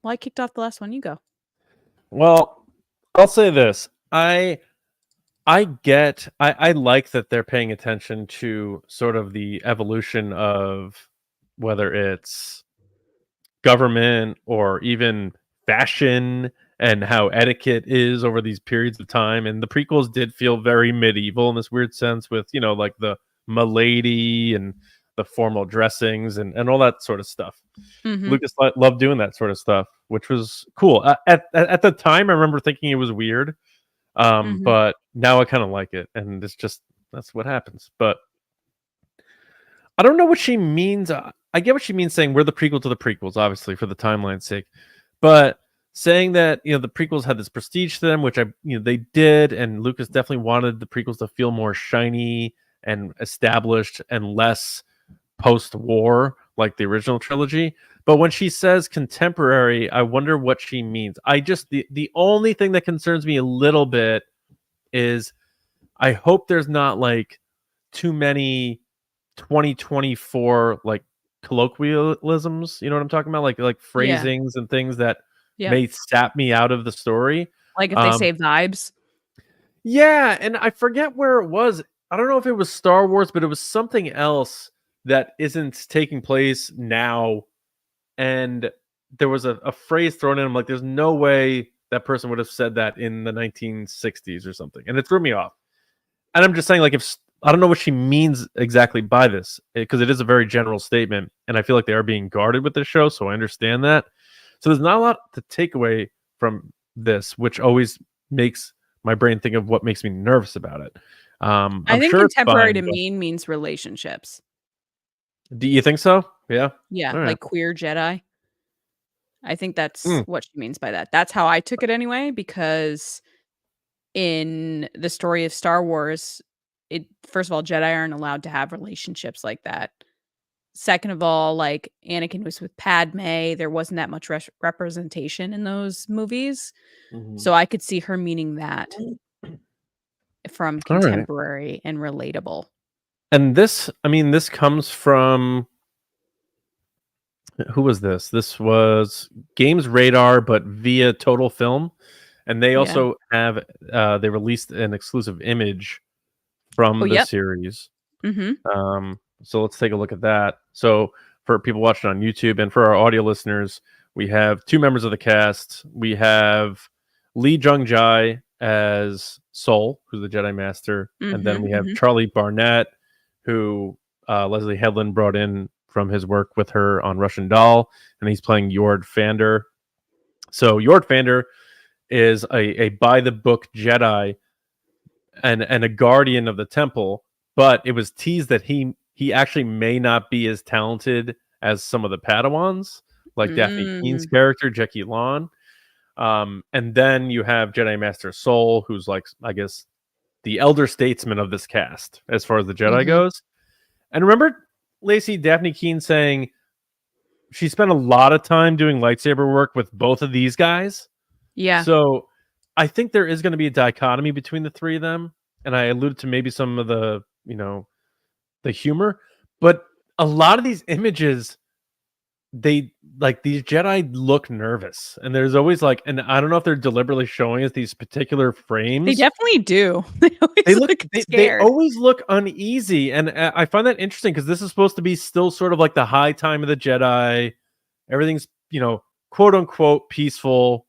Well, I kicked off the last one. You go. Well, I'll say this. I like that they're paying attention to sort of the evolution of whether it's government or even fashion and how etiquette is over these periods of time. And the prequels did feel very medieval in this weird sense with, you know, like the milady and the formal dressings and all that sort of stuff. Lucas loved doing that sort of stuff, which was cool. At the time, I remember thinking it was weird, but now I kind of like it, and it's just that's what happens. But I don't know what she means. I get what she means saying we're the prequel to the prequels, obviously for the timeline's sake, but saying that, you know, the prequels had this prestige to them, which they did, and Lucas definitely wanted the prequels to feel more shiny and established and less post-war like the original trilogy. But when she says contemporary, I wonder what she means. The only thing that concerns me a little bit is I hope there's not like too many 2024 like colloquialisms, you know what I'm talking about, like phrasings and things that may sap me out of the story, like if they say vibes. Yeah, and I forget where it was. I don't know if it was Star Wars, but it was something else that isn't taking place now, and there was a phrase thrown in. I'm like, there's no way that person would have said that in the 1960s or something, and it threw me off. And I'm just saying, like, if I don't know what she means exactly by this, because it is a very general statement, and I feel like they are being guarded with this show, so I understand that. So there's not a lot to take away from this, which always makes my brain think of what makes me nervous about it. I think contemporary to me means relationships. Do you think so? Yeah. Yeah, like queer Jedi. I think that's what she means by that. That's how I took it anyway, because in the story of Star Wars, first of all, Jedi aren't allowed to have relationships like that. Second of all, like Anakin was with Padme, there wasn't that much representation in those movies. So I could see her meaning that from contemporary and relatable. And this, I mean, this comes from, who was this? This was Games Radar, but via Total Film. And they also have, they released an exclusive image from the series. So let's take a look at that. So for people watching on YouTube and for our audio listeners, we have two members of the cast. We have Lee Jung-jae as Sol, who's the Jedi Master. And then we have Charlie Barnett, who Leslie Headland brought in from his work with her on Russian Doll, and he's playing Jord Vander. So Jord Vander is a by-the-book Jedi and a guardian of the temple, but it was teased that he actually may not be as talented as some of the Padawans, like Daphne Keen's character, Jackie Lon. And then you have Jedi Master Sol, who's like, I guess, the elder statesman of this cast as far as the Jedi goes. And remember, Lacey, Daphne Keen saying she spent a lot of time doing lightsaber work with both of these guys. Yeah. So I think there is going to be a dichotomy between the three of them. And I alluded to maybe some of the, the humor, but a lot of these images, they like these Jedi look nervous, and there's always like, and I don't know if they're deliberately showing us these particular frames. They definitely do. They always look uneasy, and I find that interesting because this is supposed to be still sort of like the high time of the Jedi. Everything's quote unquote peaceful,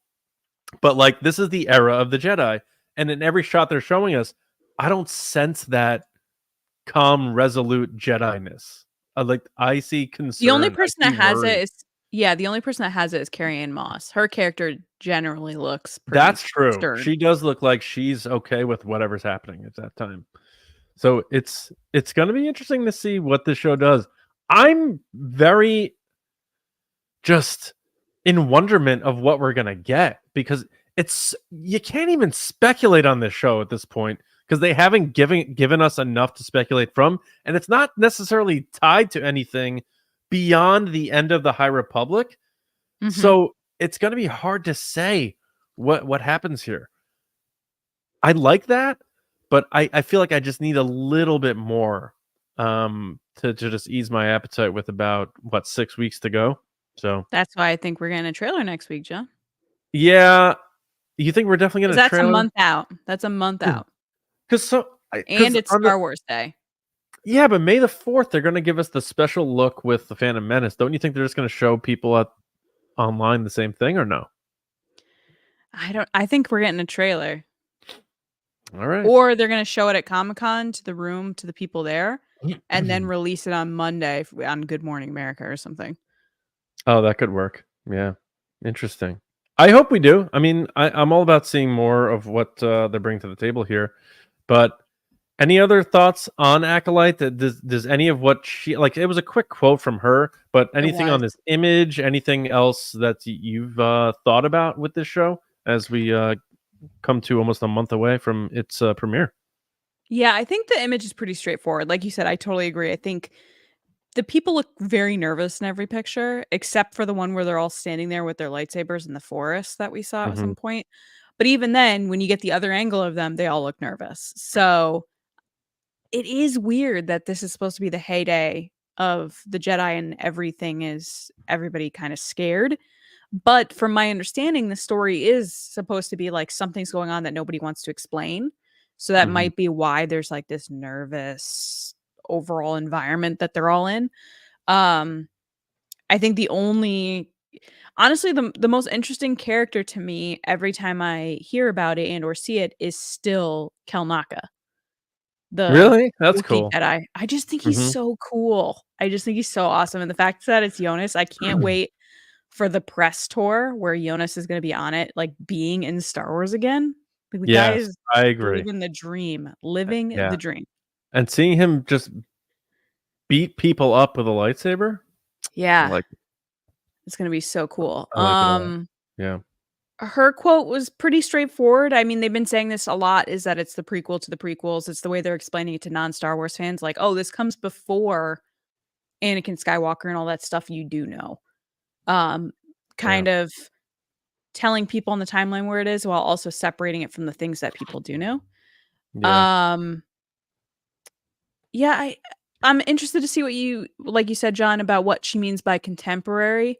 but like this is the era of the Jedi, and in every shot they're showing us, I don't sense that calm, resolute Jedi-ness. I see concern. The only person that has it is the only person that has it is Carrie-Anne Moss. Her character generally looks pretty That's true. stern. She does look like she's okay with whatever's happening at that time. So it's going to be interesting to see what this show does. I'm very just in wonderment of what we're going to get, because you can't even speculate on this show at this point, because they haven't given us enough to speculate from, and it's not necessarily tied to anything beyond the end of the High Republic. So it's going to be hard to say what happens here. I like that, but I feel like I just need a little bit more to just ease my appetite with about 6 weeks to go. So that's why I think we're getting a trailer next week, John. Yeah, you think we're definitely going to? That's a month out. That's a month out. And it's Star Wars Day. Yeah, but May the 4th, they're going to give us the special look with the Phantom Menace. Don't you think they're just going to show people online the same thing, or no? I think we're getting a trailer. All right. Or they're going to show it at Comic-Con to the people there, and then release it on Monday on Good Morning America or something. Oh, that could work. Yeah. Interesting. I hope we do. I mean, I'm all about seeing more of what they bring to the table here. But any other thoughts on Acolyte? Does any of what she like? It was a quick quote from her, but anything on this image? Anything else that you've thought about with this show as we come to almost a month away from its premiere? Yeah, I think the image is pretty straightforward. Like you said, I totally agree. I think the people look very nervous in every picture, except for the one where they're all standing there with their lightsabers in the forest that we saw at some point. But even then, when you get the other angle of them, they all look nervous. So it is weird that this is supposed to be the heyday of the Jedi and everybody kind of scared. But from my understanding, the story is supposed to be like something's going on that nobody wants to explain. So that might be why there's like this nervous overall environment that they're all in. I think honestly, the most interesting character to me every time I hear about it and or see it is still Kelnaka. The Really? That's Wookiee cool. Jedi. I just think he's so cool. I just think he's so awesome. And the fact that it's Jonas, I can't wait for the press tour where Jonas is going to be on it, like being in Star Wars again. Like, the guy Yes, is I agree. living the dream, living Yeah. the dream. And seeing him just beat people up with a lightsaber, Yeah. like It's going to be so cool. I like it a lot. Yeah. Her quote was pretty straightforward. I mean, they've been saying this a lot, is that it's the prequel to the prequels. It's the way they're explaining it to non-Star Wars fans. Like, oh, this comes before Anakin Skywalker and all that stuff you do know. Kind of telling people on the timeline where it is while also separating it from the things that people do know. Yeah, I'm interested to see what like you said, John, about what she means by contemporary.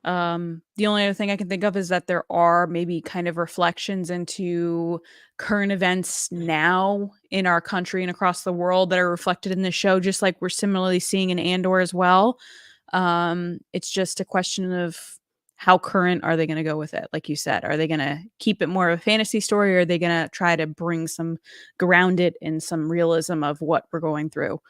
The only other thing I can think of is that there are maybe kind of reflections into current events now in our country and across the world that are reflected in the show, just like we're similarly seeing in Andor as well. It's just a question of how current are they going to go with it? Like you said, are they going to keep it more of a fantasy story, or are they going to try to ground it in some realism of what we're going through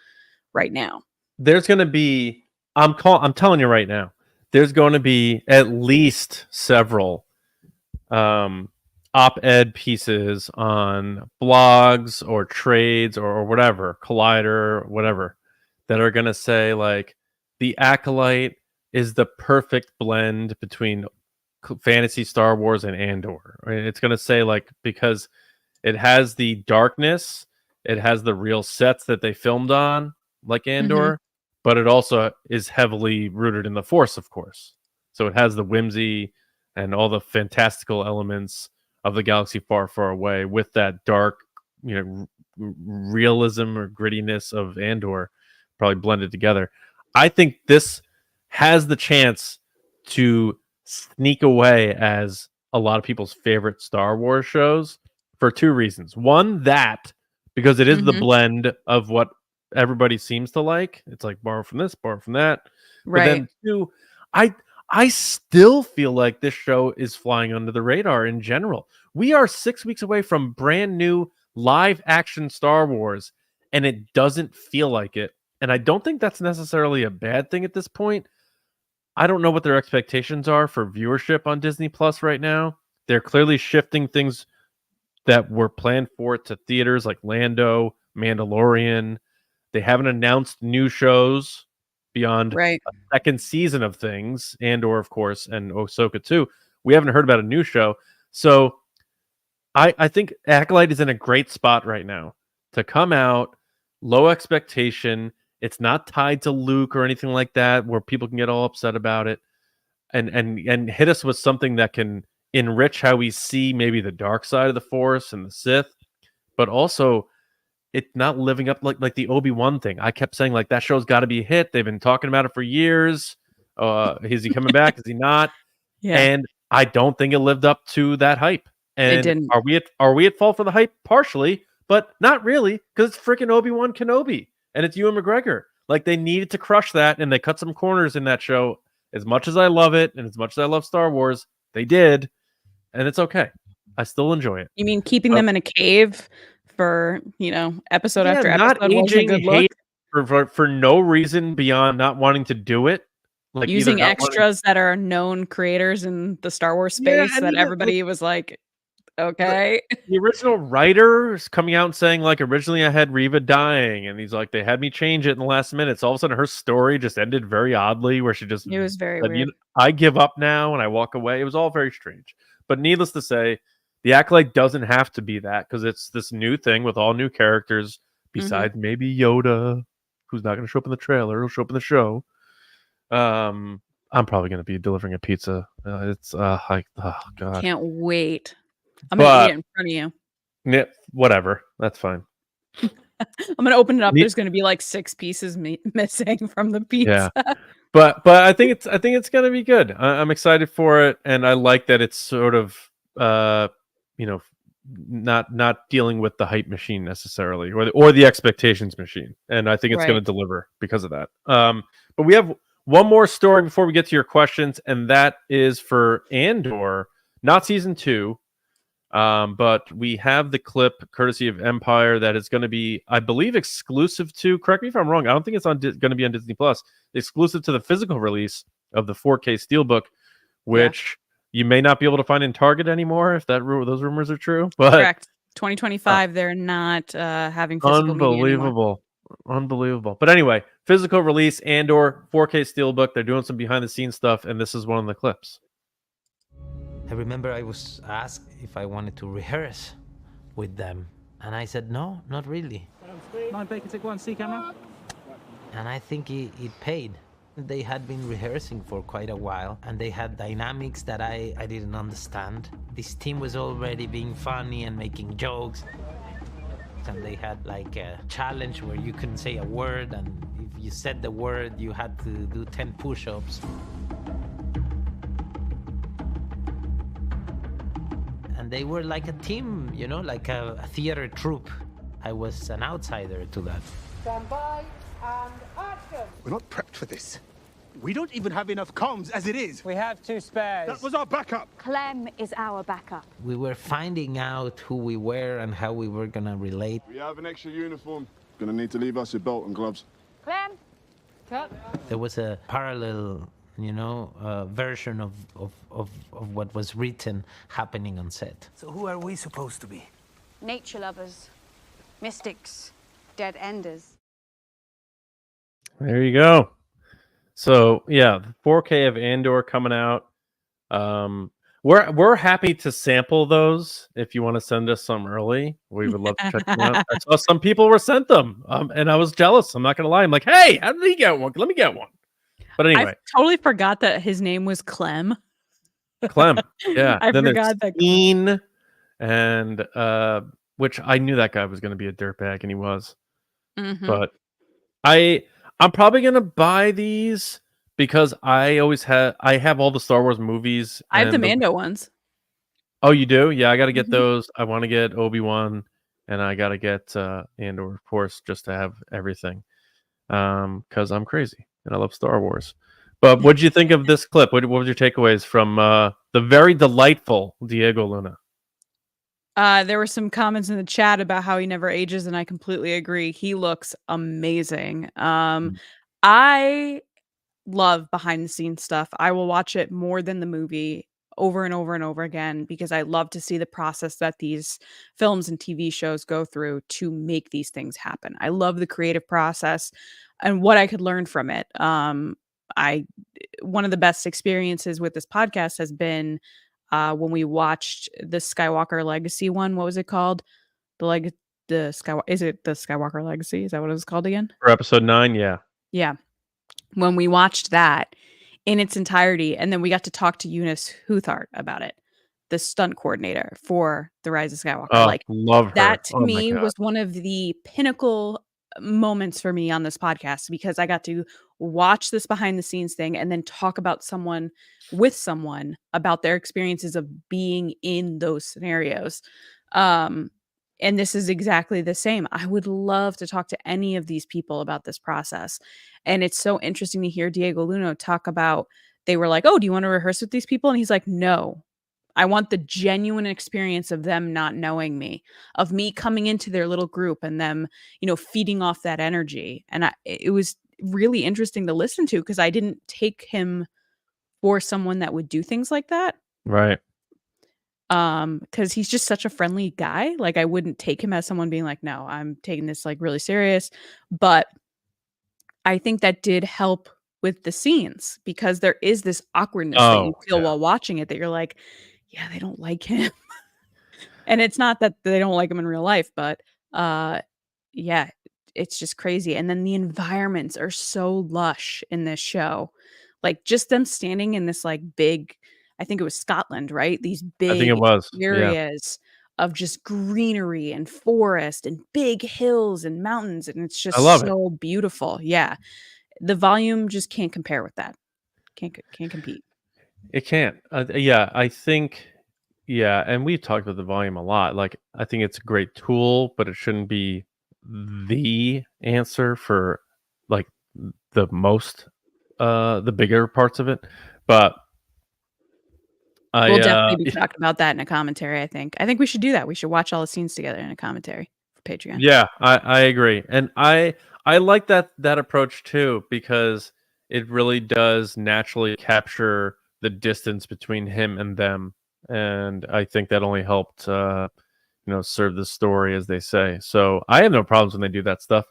right now? There's going to be, I'm telling you right now, there's going to be at least several op-ed pieces on blogs or trades or whatever, Collider, whatever, that are going to say like the Acolyte is the perfect blend between fantasy Star Wars and Andor. It's going to say like, because it has the darkness, it has the real sets that they filmed on, like Andor, but it also is heavily rooted in the Force, of course. So it has the whimsy and all the fantastical elements of the galaxy far, far away with that dark, realism or grittiness of Andor probably blended together. I think this has the chance to sneak away as a lot of people's favorite Star Wars shows for two reasons. One, that because it is the blend of what everybody seems to like. It's like borrow from this, borrow from that. But then two, I still feel like this show is flying under the radar in general. We are 6 weeks away from brand new live action Star Wars, and it doesn't feel like it. And I don't think that's necessarily a bad thing at this point. I don't know what their expectations are for viewership on Disney Plus right now. They're clearly shifting things that were planned for it to theaters like Lando, Mandalorian. They haven't announced new shows beyond a second season of things, Andor, of course, and Ahsoka too. We haven't heard about a new show. So I think Acolyte is in a great spot right now to come out, low expectation. It's not tied to Luke or anything like that where people can get all upset about it, and hit us with something that can enrich how we see maybe the dark side of the Force and the Sith, but also it's not living up like the Obi-Wan thing. I kept saying like that show's got to be a hit. They've been talking about it for years. Is he coming back? Is he not? Yeah. And I don't think it lived up to that hype. And it didn't. Are we at fault for the hype? Partially, but not really, because it's freaking Obi-Wan Kenobi and it's Ewan McGregor. Like they needed to crush that, and they cut some corners in that show. As much as I love it, and as much as I love Star Wars, they did. and it's okay. I still enjoy it. You mean keeping them in a cave for, episode after not episode wasn't a aging good look? hate for no reason beyond not wanting to do it. Like either Using not wanting- extras that are known creators in the Star Wars space and that even, everybody was like, okay. the original writer is coming out and saying, like, originally I had Reva dying, and he's like, they had me change it in the last minute. So all of a sudden her story just ended very oddly, where she just It was very said, weird. I give up now and I walk away. It was all very strange. But needless to say, the Acolyte doesn't have to be that, because it's this new thing with all new characters, besides maybe Yoda, who's not going to show up in the trailer. He'll show up in the show. I'm probably going to be delivering a pizza. Oh God. Can't wait. I'm going to eat it in front of you. Yeah, whatever. That's fine. I'm going to open it up. There's going to be like 6 pieces missing from the pizza. Yeah. But I think it's going to be good. I'm excited for it, and I like that it's sort of not dealing with the hype machine necessarily, or the expectations machine. And I think it's going to deliver because of that. But we have one more story before we get to your questions, and that is for Andor, not season 2. But we have the clip courtesy of Empire that is going to be, I believe, exclusive to, correct me if I'm wrong, I don't think it's going to be on Disney Plus, exclusive to the physical release of the 4K Steelbook, which you may not be able to find in Target anymore if those rumors are true. But correct. 2025, they're not having physical media anymore. Unbelievable. But anyway, physical release, Andor, 4K Steelbook. They're doing some behind the scenes stuff, and this is one of the clips. I remember I was asked if I wanted to rehearse with them, and I said no, not really. 9 Baker, take 1, C camera. And I think it paid. They had been rehearsing for quite a while, and they had dynamics that I didn't understand. This team was already being funny and making jokes, and they had like a challenge where you couldn't say a word, and if you said the word, you had to do 10 push-ups. And they were like a team, like a theater troupe. I was an outsider to that. Stand by and action! We're not prepped for this. We don't even have enough comms as it is. We have 2 spares. That was our backup. Clem is our backup. We were finding out who we were and how we were gonna relate. We have an extra uniform. Gonna need to leave us your belt and gloves. Clem, cut. There was a parallel, version of what was written happening on set. So who are we supposed to be? Nature lovers, mystics, dead enders. There you go. So yeah, 4K of Andor coming out. We're happy to sample those. If you want to send us some early, we would love to check them out. I saw some people were sent them, and I was jealous. I'm not gonna lie. I'm like, hey, how did he get one? Let me get one. But anyway, I totally forgot that his name was Clem. Clem. Yeah, I then forgot that. Keen, and which I knew that guy was going to be a dirtbag, and he was. But I'm probably gonna buy these because I have all the Star Wars movies. I have the Mando ones. Oh, you do? Yeah, I got to get those. I want to get Obi-Wan, and I got to get Andor, of course, just to have everything. Because I'm crazy and I love Star Wars. But what did you think of this clip? What was your takeaways from the very delightful Diego Luna? There were some comments in the chat about how he never ages, and I completely agree. He looks amazing. I love behind the scenes stuff. I will watch it more than the movie over and over and over again because I love to see the process that these films and TV shows go through to make these things happen. I love the creative process and what I could learn from it. One of the best experiences with this podcast has been when we watched the Skywalker Legacy one. What was it called? Is it the Skywalker Legacy? Is that what it was called again? For episode 9, yeah. Yeah. When we watched that in its entirety, and then we got to talk to Eunice Huthart about it, the stunt coordinator for the Rise of Skywalker. Oh, love her. That to me was one of the pinnacle moments for me on this podcast because I got to watch this behind the scenes thing and then talk about someone about their experiences of being in those scenarios. And this is exactly the same. I would love to talk to any of these people about this process. And it's so interesting to hear Diego Luna talk about, they were like, oh, do you want to rehearse with these people? And he's like, no, I want the genuine experience of them not knowing me, of me coming into their little group and them, feeding off that energy. And it was really interesting to listen to because I didn't take him for someone that would do things like that. Right. Because he's just such a friendly guy. Like, I wouldn't take him as someone being like, no, I'm taking this like really serious. But I think that did help with the scenes because there is this awkwardness that you feel while watching it that you're like, yeah, they don't like him. And it's not that they don't like him in real life, but yeah, it's just crazy. And then the environments are so lush in this show. Like, just them standing in this like big, I think it was Scotland, right? These I think big it was. areas of just greenery and forest and big hills and mountains. And it's just I love it. so beautiful. Yeah. The volume just can't compare with that. Can't compete. It can't. Yeah, I think. Yeah, and we've talked about the volume a lot. Like, I think it's a great tool, but it shouldn't be the answer for like the bigger parts of it. But We'll definitely be talking about that in a commentary. I think we should do that. We should watch all the scenes together in a commentary for Patreon. Yeah, I agree, and I like that approach too because it really does naturally capture the distance between him and them, and I think that only helped serve the story, as they say. So I have no problems when they do that stuff.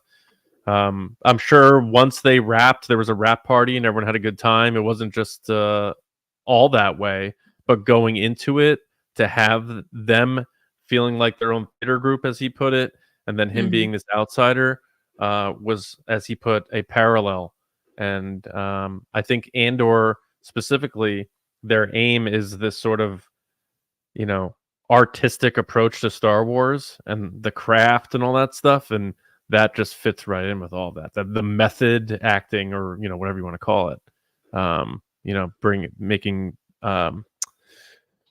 I'm sure once they wrapped, there was a wrap party and everyone had a good time. It wasn't just all that way, but going into it to have them feeling like their own theater group, as he put it, and then him being this outsider was, as he put, a parallel. And I think Andor specifically, their aim is this sort of, artistic approach to Star Wars and the craft and all that stuff. And that just fits right in with all that. The method acting, or, whatever you want to call it, making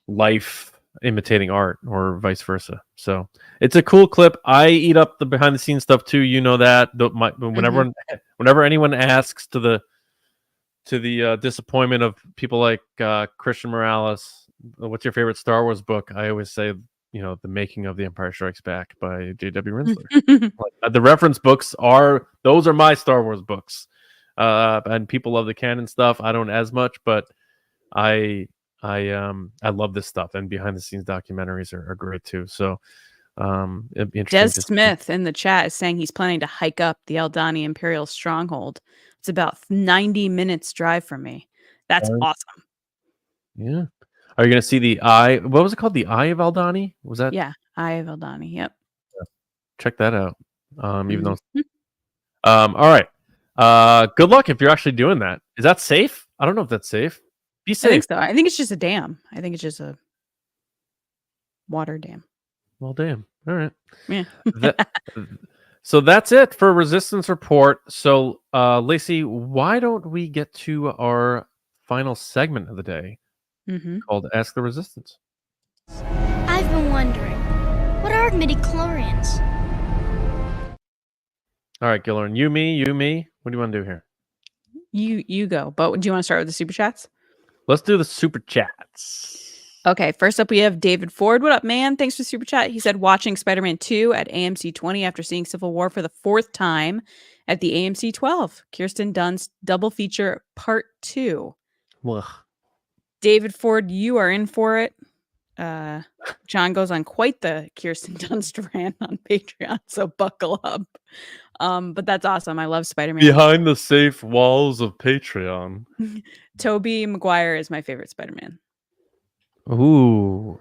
life imitating art, or vice versa. So it's a cool clip. I eat up the behind the scenes stuff too. You know that. Whenever anyone asks to the disappointment of people like Christian Morales, what's your favorite Star Wars book? I always say, The Making of the Empire Strikes Back by J.W. Rinsler. The reference books are my Star Wars books. And people love the canon stuff. I don't as much, but I love this stuff, and behind the scenes documentaries are great too. So it'd be interesting. Des Smith in the chat is saying he's planning to hike up the Aldani Imperial Stronghold. It's about 90 minutes drive from me. That's awesome. Yeah. Are you going to see the Eye? What was it called? The Eye of Aldani? Was that? Yeah, Eye of Aldani. Yep. Yeah. Check that out. Even though. All right. Good luck if you're actually doing that. Is that safe? I don't know if that's safe. Be safe. I think so. I think it's just a dam. I think it's just a water dam. Well, damn. All right. Yeah. So that's it for Resistance Report. So, Lacey, why don't we get to our final segment of the day called Ask the Resistance? I've been wondering, what are midichlorians? All right, Gilleran. You, me. What do you want to do here? You go. But do you want to start with the super chats? Let's do the super chats. Okay, first up we have David Ford. What up, man? Thanks for super chat. He said watching Spider-Man 2 at AMC 20 after seeing Civil War for the 4th time at the AMC 12. Kirsten Dunst double feature part 2. Ugh. David Ford, you are in for it. John goes on quite the Kirsten Dunst rant on Patreon, so buckle up. But that's awesome. I love Spider-Man. Behind the safe walls of Patreon. Tobey Maguire is my favorite Spider-Man. Ooh.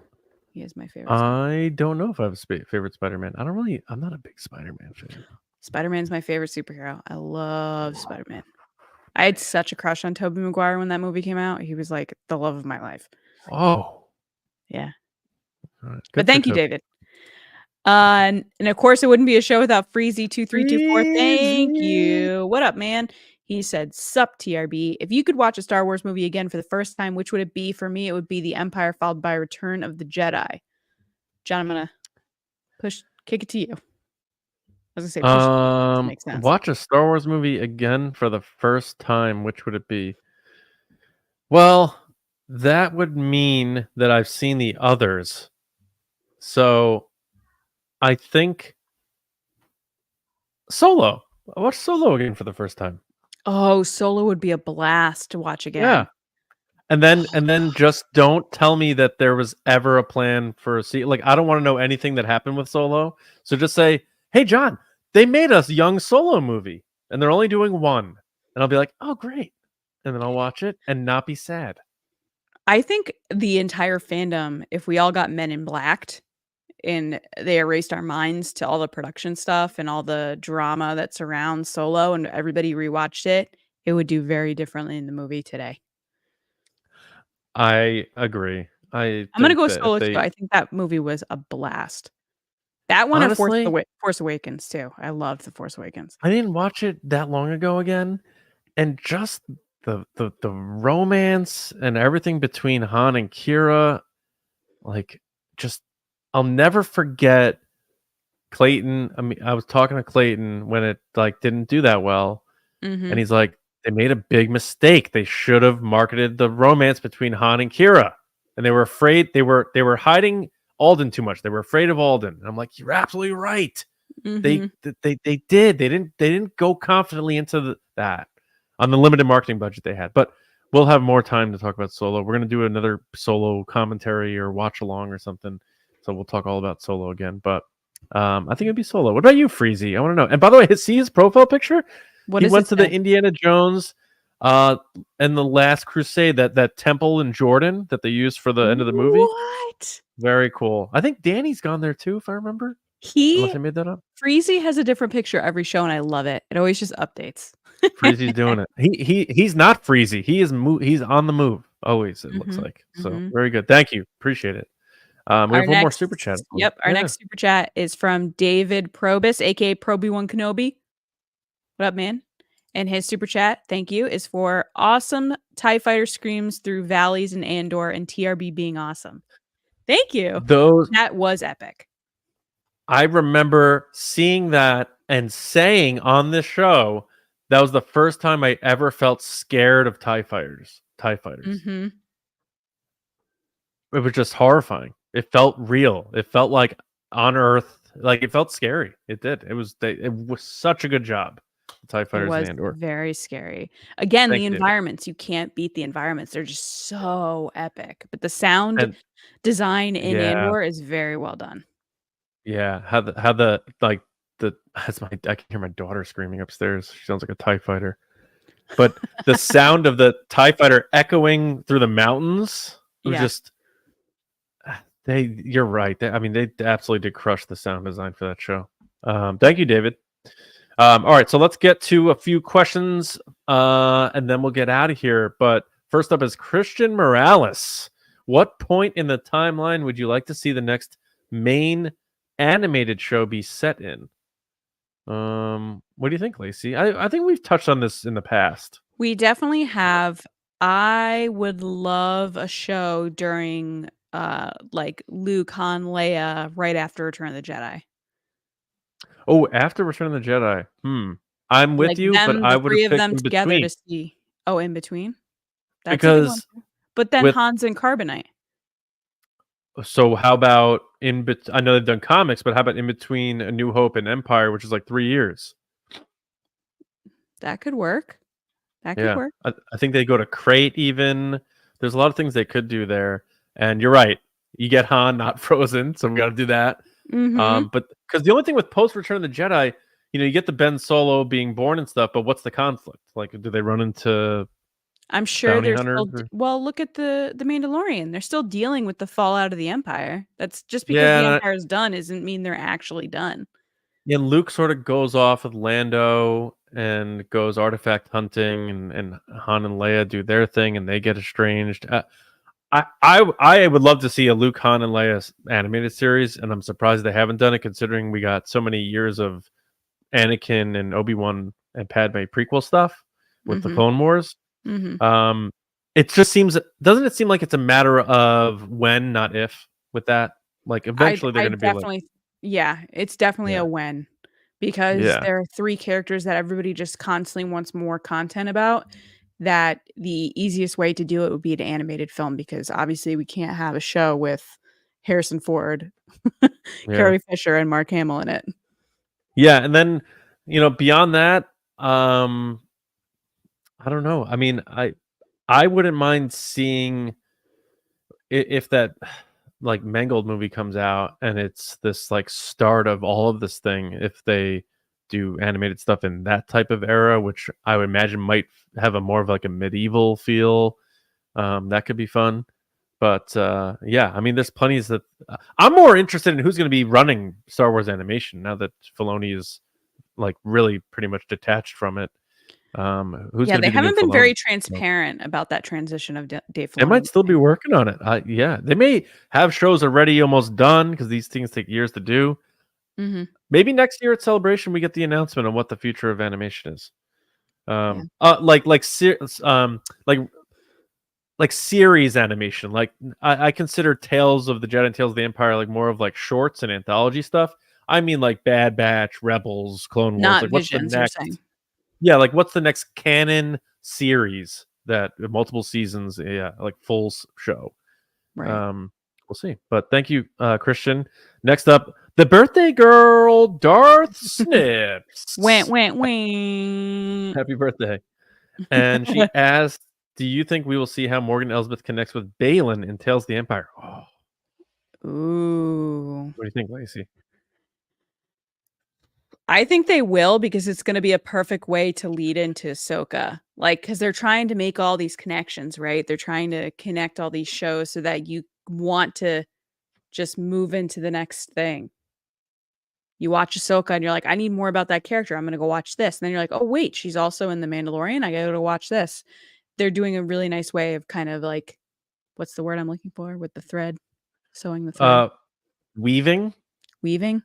He is my favorite. I don't know if I have a favorite Spider-Man. I'm not a big Spider-Man fan. Spider-Man's my favorite superhero. I love Spider-Man. I had such a crush on Tobey Maguire when that movie came out. He was like the love of my life. Oh. Yeah. Right. But thank you, David. And of course, it wouldn't be a show without Freezy2324. Thank you. What up, man? He said, sup, TRB. If you could watch a Star Wars movie again for the first time, which would it be? For me, it would be The Empire followed by Return of the Jedi. John, I'm going to kick it to you. I was going to say, push makes sense. Watch a Star Wars movie again for the first time. Which would it be? Well, that would mean that I've seen the others. So I think Solo. I watched Solo again for the first time. Oh, Solo would be a blast to watch again. Yeah. And then just don't tell me that there was ever a plan for a sequel. Like, I don't want to know anything that happened with Solo. So just say, hey, John, they made a young Solo movie and they're only doing one. And I'll be like, oh, great. And then I'll watch it and not be sad. I think the entire fandom, if we all got Men in Blacked and they erased our minds to all the production stuff and all the drama that surrounds Solo and everybody rewatched it, it would do very differently in the movie today. I agree. I'm gonna go Solo too. I think that movie was a blast. That one Honestly, and Force Awakens too. I loved The Force Awakens. I didn't watch it that long ago again, and just the romance and everything between Han and Kira, like, just I'll never forget Clayton. I mean, I was talking to Clayton when it like didn't do that well, and he's like, they made a big mistake. They should have marketed the romance between Han and Kira, and they were afraid. They were hiding Alden too much. They were afraid of Alden. And I'm like, you're absolutely right. They didn't go confidently into that on the limited marketing budget they had. But we'll have more time to talk about Solo. We're gonna do another Solo commentary or watch along or something. So we'll talk all about Solo again. But I think it'd be Solo. What about you, Freezy? I want to know. And by the way, see his profile picture? He went to the Indiana Jones and the Last Crusade, that temple in Jordan that they used for the end of the movie. What? Very cool. I think Danny's gone there too, if I remember. Unless I made that up. Freezy has a different picture every show, and I love it. It always just updates. Freezy's doing it. He's not Freezy. He's on the move always. It looks like so. Very good. Thank you. Appreciate it. We have one more super chat. Yep. Our next super chat is from David Probus, aka Proby1 Kenobi. What up, man? And his super chat, thank you, is for awesome TIE fighter screams through valleys in Andor and TRB being awesome. Thank you. That was epic. I remember seeing that and saying on this show that was the first time I ever felt scared of TIE fighters. It was just horrifying. It felt real. It felt like on Earth. Like, it felt scary. It did. It was such a good job. TIE fighters in Andor. Very scary. Again, the environments. You can't beat the environments. They're just so epic. But the sound design in Andor is very well done. Yeah, how the I can hear my daughter screaming upstairs. She sounds like a TIE fighter. But the sound of the TIE fighter echoing through the mountains was just you're right. They absolutely did crush the sound design for that show. Thank you, David. All right, so let's get to a few questions and then we'll get out of here. But first up is Christian Morales. What point in the timeline would you like to see the next main animated show be set in? What do you think, Lacey? I think we've touched on this in the past. We definitely have. I would love a show during like Luke, Han, Leia right after Return of the Jedi. Oh, after Return of the Jedi. I'm with you, but I would have picked them together to see. Oh, in between? That's because but then Han's in Carbonite. So how about I know they've done comics, but how about in between A New Hope and Empire, which is like 3 years? That could work. That could work. I think they go to Crate even. There's a lot of things they could do there. And you're right. You get Han not frozen, so we got to do that. But because the only thing with post Return of the Jedi, you get the Ben Solo being born and stuff, but what's the conflict? Like, do they run into I'm sure they're still well, look at the Mandalorian. They're still dealing with the fallout of the Empire. That's just because the Empire is done doesn't mean they're actually done. Yeah, Luke sort of goes off with Lando and goes artifact hunting, and Han and Leia do their thing, and they get estranged. I would love to see a Luke, Han, and Leia animated series, and I'm surprised they haven't done it, considering we got so many years of Anakin and Obi-Wan and Padme prequel stuff with the Clone Wars. It just doesn't it seem like it's a matter of when, not if, with that? Like, eventually they're going to be like... Yeah, it's definitely a when, because there are 3 characters that everybody just constantly wants more content about. that the easiest way to do it would be an animated film, because obviously we can't have a show with Harrison Ford, Yeah. Carrie Fisher, and Mark Hamill in it. Yeah, and then beyond that, I don't know. I mean, I wouldn't mind seeing if that like Mangold movie comes out and it's this like start of all of this thing. If they do animated stuff in that type of era, which I would imagine might have a more of like a medieval feel, that could be fun. But yeah, I mean, there's plenty that I'm more interested in who's going to be running Star Wars animation now that Filoni is like really pretty much detached from it. Who's Yeah, going to they be the new haven't been Filoni? very transparent about that transition of Dave Filoni. They might still be working on it. Yeah, they may have shows already almost done because these things take years to do. Mm-hmm. Maybe next year at Celebration we get the announcement on what the future of animation is. Like series animation. Like I consider Tales of the Jedi and Tales of the Empire like more of like shorts and anthology stuff. I mean like Bad Batch, Rebels, Clone Wars. Not Like what's the Visions, you're next? saying. Yeah, like what's the next canon series that multiple seasons? Yeah, like full show. Right. We'll see. But thank you, Christian. Next up, the birthday girl, Darth Snips. Went. Happy birthday. And she asked, do you think we will see how Morgan Elsbeth connects with Balin in Tales of the Empire? Oh. Ooh. What do you think, Lacey? I think they will, because it's going to be a perfect way to lead into Ahsoka. Like, because they're trying to make all these connections, right? They're trying to connect all these shows so that you want to just move into the next thing. You watch Ahsoka and you're like, I need more about that character. I'm going to go watch this. And then you're like, oh, wait, she's also in The Mandalorian. I got to watch this. They're doing a really nice way of kind of like, what's the word I'm looking for with the thread? Sewing the thread. Weaving, weaving,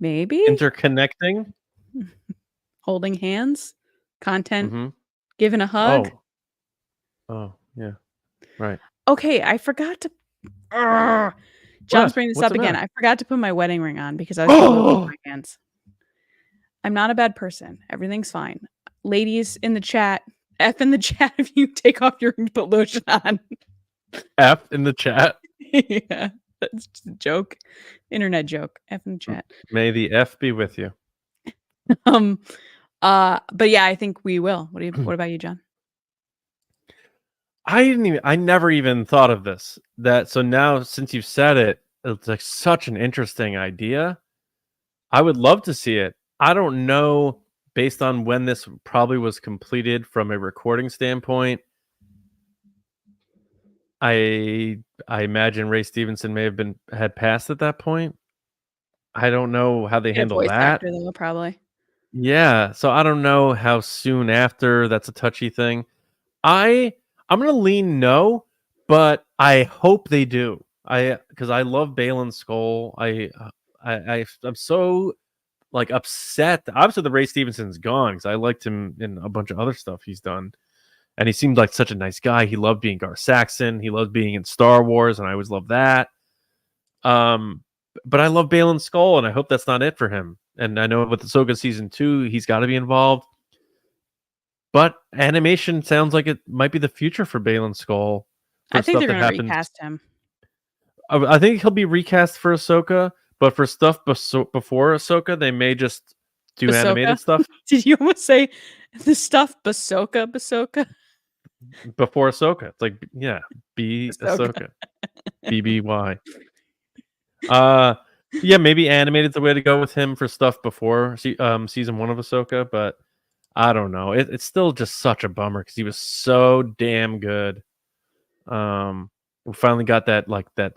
maybe interconnecting, holding hands, content, mm-hmm. giving a hug. Oh, yeah, right. Okay, I forgot to. John's bringing this What's up the again. matter? I forgot to put my wedding ring on because I was holding my hands. I'm not a bad person. Everything's fine. Ladies in the chat, F in the chat if you take off your ring to put lotion on. F in the chat. Yeah, that's just a joke. Internet joke. F in the chat. May the F be with you. But yeah, I think we will. What about you, John? I never even thought of this. So now since you've said it, it's like such an interesting idea. I would love to see it. I don't know, based on when this probably was completed from a recording standpoint. I imagine Ray Stevenson may have had passed at that point. I don't know how they handle that. Actor, though, probably. Yeah, so I don't know how soon after. That's a touchy thing. I'm gonna lean no, but I hope they do. Because I love Balin Skull. I'm so like upset. Obviously, the Ray Stevenson's gone because I liked him in a bunch of other stuff he's done. And he seemed like such a nice guy. He loved being Gar Saxon. He loved being in Star Wars, and I always loved that. But I love Balin Skull, and I hope that's not it for him. And I know with Ahsoka Season 2, he's got to be involved. But animation sounds like it might be the future for Balin Skull. I think they're going to recast him. I think he'll be recast for Ahsoka, but for stuff before Ahsoka, they may just do animated stuff. Did you almost say the stuff Ahsoka? Before Ahsoka. It's like, yeah, Ahsoka. BBY. Yeah, maybe animated's the way to go with him for stuff before season 1 of Ahsoka, but I don't know. It's still just such a bummer because he was so damn good. We finally got that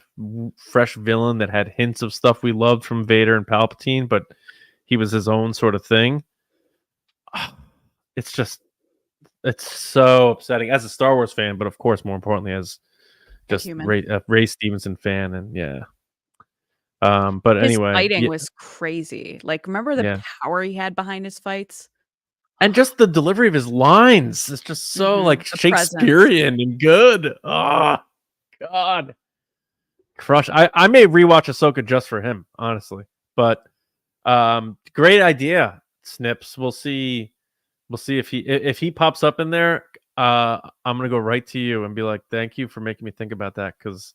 fresh villain that had hints of stuff we loved from Vader and Palpatine, but he was his own sort of thing. It's so upsetting as a Star Wars fan, but of course, more importantly, as just a Ray Stevenson fan, and yeah. But his anyway, fighting was crazy. Like, remember the power he had behind his fights, and just the delivery of his lines. It's just so like Shakespearean and good. Oh God, crush! I may rewatch Ahsoka just for him, honestly. But great idea, Snips. We'll see We'll see if he pops up in there. I'm gonna go right to you and be like, thank you for making me think about that, because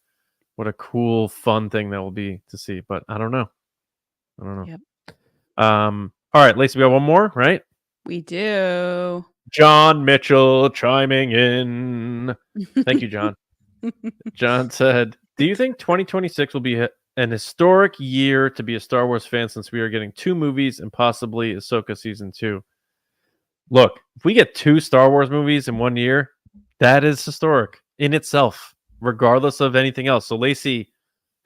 what a cool, fun thing that will be to see. But I don't know. Yep. All right, Lacey, we got one more, right? We do. John Mitchell chiming in. Thank you, John. John said, do you think 2026 will be an historic year to be a Star Wars fan, since we are getting 2 movies and possibly Ahsoka season 2? Look, if we get 2 Star Wars movies in 1 year, that is historic in itself, regardless of anything else. So, Lacey,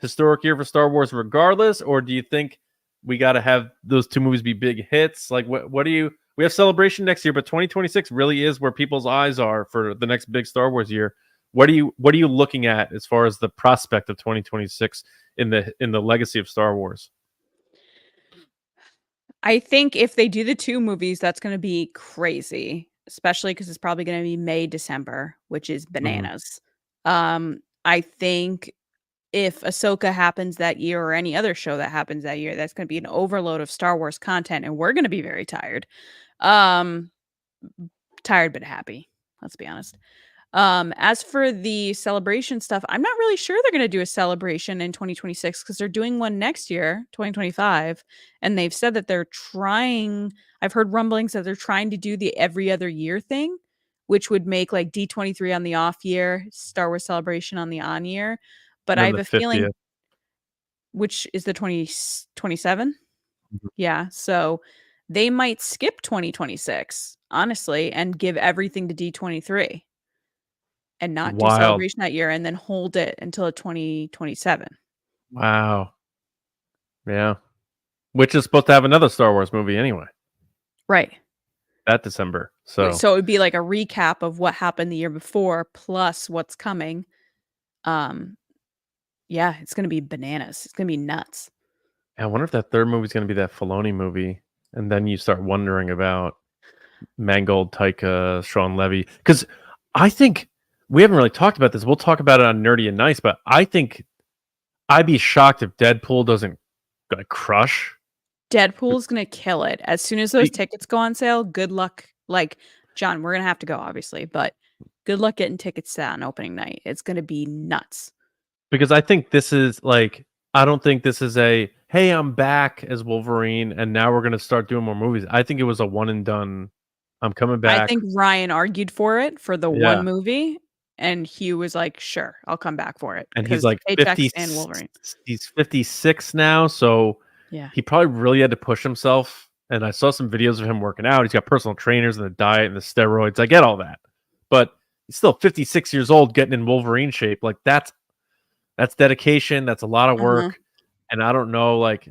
historic year for Star Wars regardless, or do you think we got to have those 2 movies be big hits? Like, what do you... We have Celebration next year, but 2026 really is where people's eyes are for the next big Star Wars year. What are you looking at as far as the prospect of 2026 in the legacy of Star Wars? I think if they do the 2 movies, that's going to be crazy, especially because it's probably going to be May, December, which is bananas. I think if Ahsoka happens that year, or any other show that happens that year, that's going to be an overload of Star Wars content, and we're going to be very tired. Tired but happy, let's be honest. As for the Celebration stuff, I'm not really sure they're going to do a Celebration in 2026, because they're doing one next year, 2025, and they've said that they're trying... I've heard rumblings that they're trying to do the every other year thing, which would make like D23 on the off year, Star Wars Celebration on the on year. But I have a feeling, which is the 2027. Yeah, so they might skip 2026, honestly, and give everything to D23 and not do Celebration that year, and then hold it until 2027. Wow. Yeah. Which is supposed to have another Star Wars movie anyway. Right. That December. So it would be like a recap of what happened the year before, plus what's coming. Yeah, it's going to be bananas. It's going to be nuts. I wonder if that third movie is going to be that Filoni movie, and then you start wondering about Mangold, Taika, Sean Levy, because I think we haven't really talked about this. We'll talk about it on Nerdy and Nice, but I think I'd be shocked if Deadpool doesn't like crush. Deadpool's going to kill it. As soon as those tickets go on sale, good luck. Like, John, we're going to have to go, obviously, but good luck getting tickets to that on opening night. It's going to be nuts. Because I think this is like, I don't think this is a, hey, I'm back as Wolverine, and now we're going to start doing more movies. I think it was a one and done. I'm coming back. I think Ryan argued for it for the one movie, and Hugh was like, sure, I'll come back for it. And he's like 50, and Wolverine. He's 56 now, so he probably really had to push himself. And I saw some videos of him working out. He's got personal trainers and the diet and the steroids. I get all that. But he's still 56 years old getting in Wolverine shape. Like, that's dedication. That's a lot of work. And I don't know, like,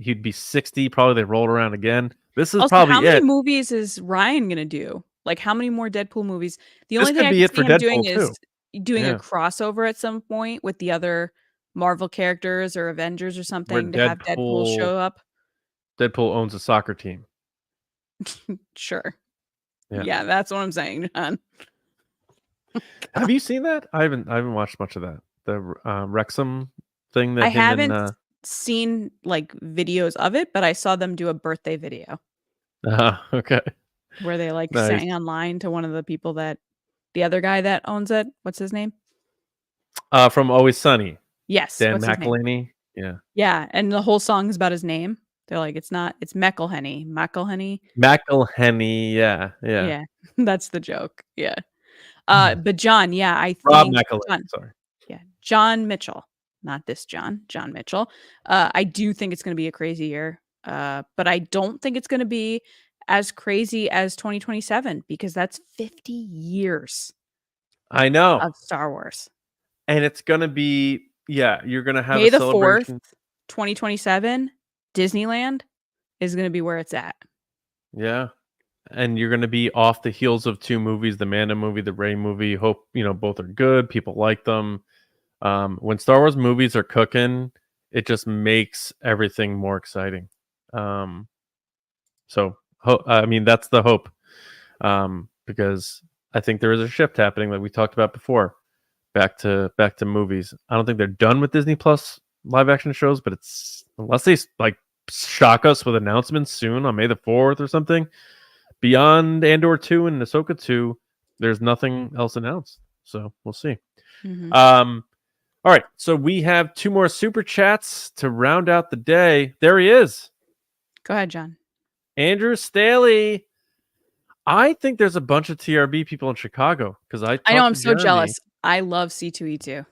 he'd be 60. Probably they rolled around again. This is also, probably how many movies is Ryan going to do? Like, how many more Deadpool movies? The only thing I can see him doing is doing a crossover at some point with the other Marvel characters or Avengers or something to have Deadpool show up. Deadpool owns a soccer team. Sure. Yeah, that's what I'm saying, John. Have you seen that? I haven't watched much of that. The Wrexham thing that I haven't seen like videos of it, but I saw them do a birthday video. Okay. Where they like sang online to one of the people that the other guy that owns it. What's his name? From Always Sunny. Yes. Dan McElhaney. Yeah. Yeah. And the whole song is about his name. They're like, it's McElhaney. McElhaney. Yeah. Yeah. That's the joke. Yeah. But John, I think Rob McElhaney, sorry. Yeah. John Mitchell. Not this John Mitchell. I do think it's going to be a crazy year. But I don't think it's going to be as crazy as 2027, because that's 50 years. I know. Of Star Wars. And it's going to be, you're going to have May the 4th, 2027, Disneyland is going to be where it's at. Yeah. And you're going to be off the heels of 2 movies, the Mando movie, the Rey movie. Hope, both are good. People like them. When Star Wars movies are cooking, it just makes everything more exciting. So that's the hope. Because I think there is a shift happening, like we talked about before, back to movies. I don't think they're done with Disney Plus live action shows, but it's, unless they like shock us with announcements soon on May the 4th or something, beyond Andor 2 and Ahsoka 2, there's nothing else announced. So we'll see. Mhm. All right, so we have 2 more super chats to round out the day. There he is. Go ahead, John. Andrew Staley. I think there's a bunch of TRB people in Chicago because I know, talked I'm to so Jeremy. jealous. I love C2E2.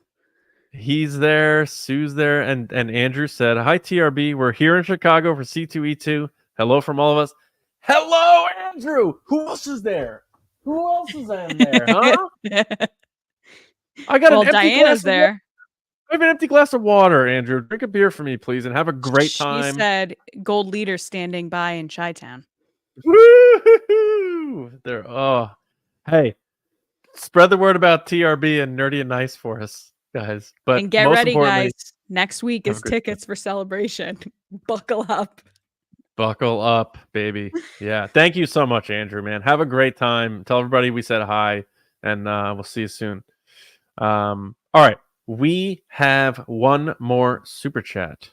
He's there, Sue's there, and Andrew said, "Hi TRB, we're here in Chicago for C2E2. Hello from all of us." Hello, Andrew. Who else is there? Who else is in there, huh? I got Well, an empty Diana's glass there. I have an empty glass of water, Andrew. Drink a beer for me, please, and have a great time. She said gold leader standing by in Chi-Town. Woo! There. Oh, hey, spread the word about TRB and Nerdy and Nice for us, guys. But And get most ready, importantly, guys. Next week have a is good tickets for Celebration. Buckle up. buckle up, baby. Yeah. Thank you so much, Andrew, man. Have a great time. Tell everybody we said hi, and we'll see you soon. All right. We have one more super chat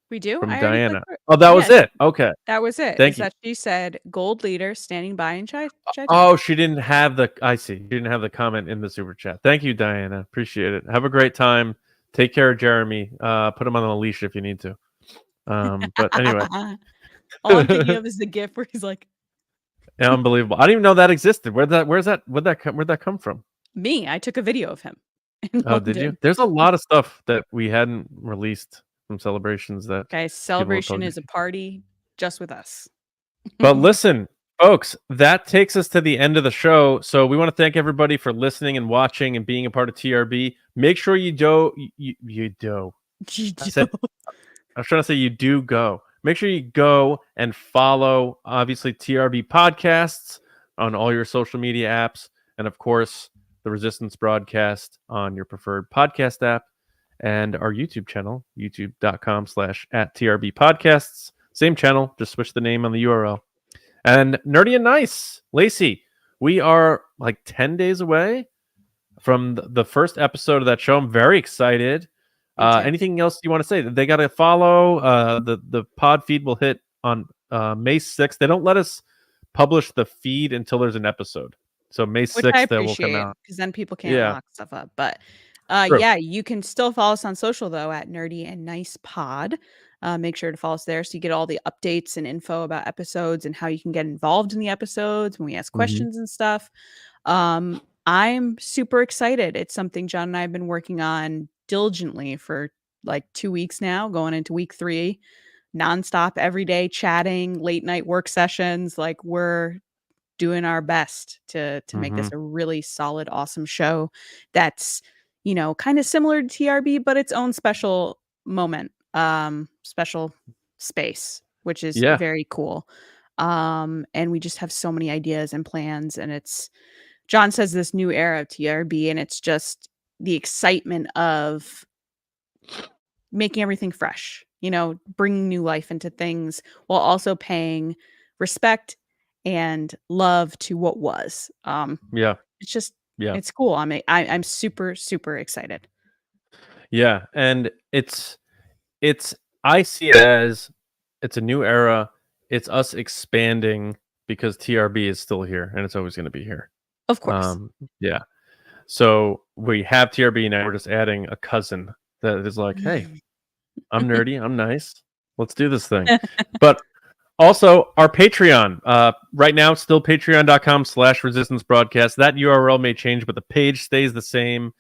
We do? from I already Diana. clicked for it. Oh, that was Yes, it. Okay. that was it. Thank Is you. that she said gold leader standing by in Chi-Town. Oh, she didn't have the. I see. She didn't have the comment in the super chat. Thank you, Diana. Appreciate it. Have a great time. Take care of Jeremy. Put him on a leash if you need to. But anyway, All I'm thinking of is the gif where he's like, unbelievable. I didn't even know that existed. Where'd that come from? me. I took a video of him. in Oh, did you? London. There's a lot of stuff that we hadn't released from celebrations that. Guys, people Celebration probably is a party just with us. But listen, folks, that takes us to the end of the show. So we want to thank everybody for listening and watching and being a part of TRB. Make sure you do. I was trying to say you do go. Make sure you go and follow, obviously, TRB podcasts on all your social media apps. And of course, the Resistance broadcast on your preferred podcast app and our YouTube channel, youtube.com/@TRB podcasts. Same channel, just switch the name on the URL. And Nerdy and Nice, Lacey, we are like 10 days away from the first episode of that show. I'm very excited. Anything else you want to say? They got to follow. The pod feed will hit on May 6th. They don't let us publish the feed until there's an episode. So May 6th, Which I that will come appreciate out. because then people can't Yeah. lock stuff up. But True. yeah, you can still follow us on social though at Nerdy and Nice Pod. Make sure to follow us there so you get all the updates and info about episodes and how you can get involved in the episodes when we ask questions and stuff. I'm super excited. It's something John and I have been working on diligently for like 2 weeks now, going into week 3, nonstop every day, chatting, late night work sessions. Like we're doing our best to make this a really solid, awesome show that's, you know, kind of similar to TRB, but its own special moment, special space, which is Yeah. very cool. And we just have so many ideas and plans, and it's John says this new era of TRB, and it's just the excitement of making everything fresh, you know, bringing new life into things while also paying respect and love to what was. Yeah. It's just, Yeah. it's cool. I'm super, super excited. Yeah. And it's I see it as it's a new era. It's us expanding because TRB is still here and it's always going to be here. Of course. Yeah. So we have TRB now. We're just adding a cousin that is like, hey, I'm nerdy. I'm nice. Let's do this thing. But also our Patreon, right now, it's still patreon.com/resistance broadcast. That URL may change, but the page stays the same.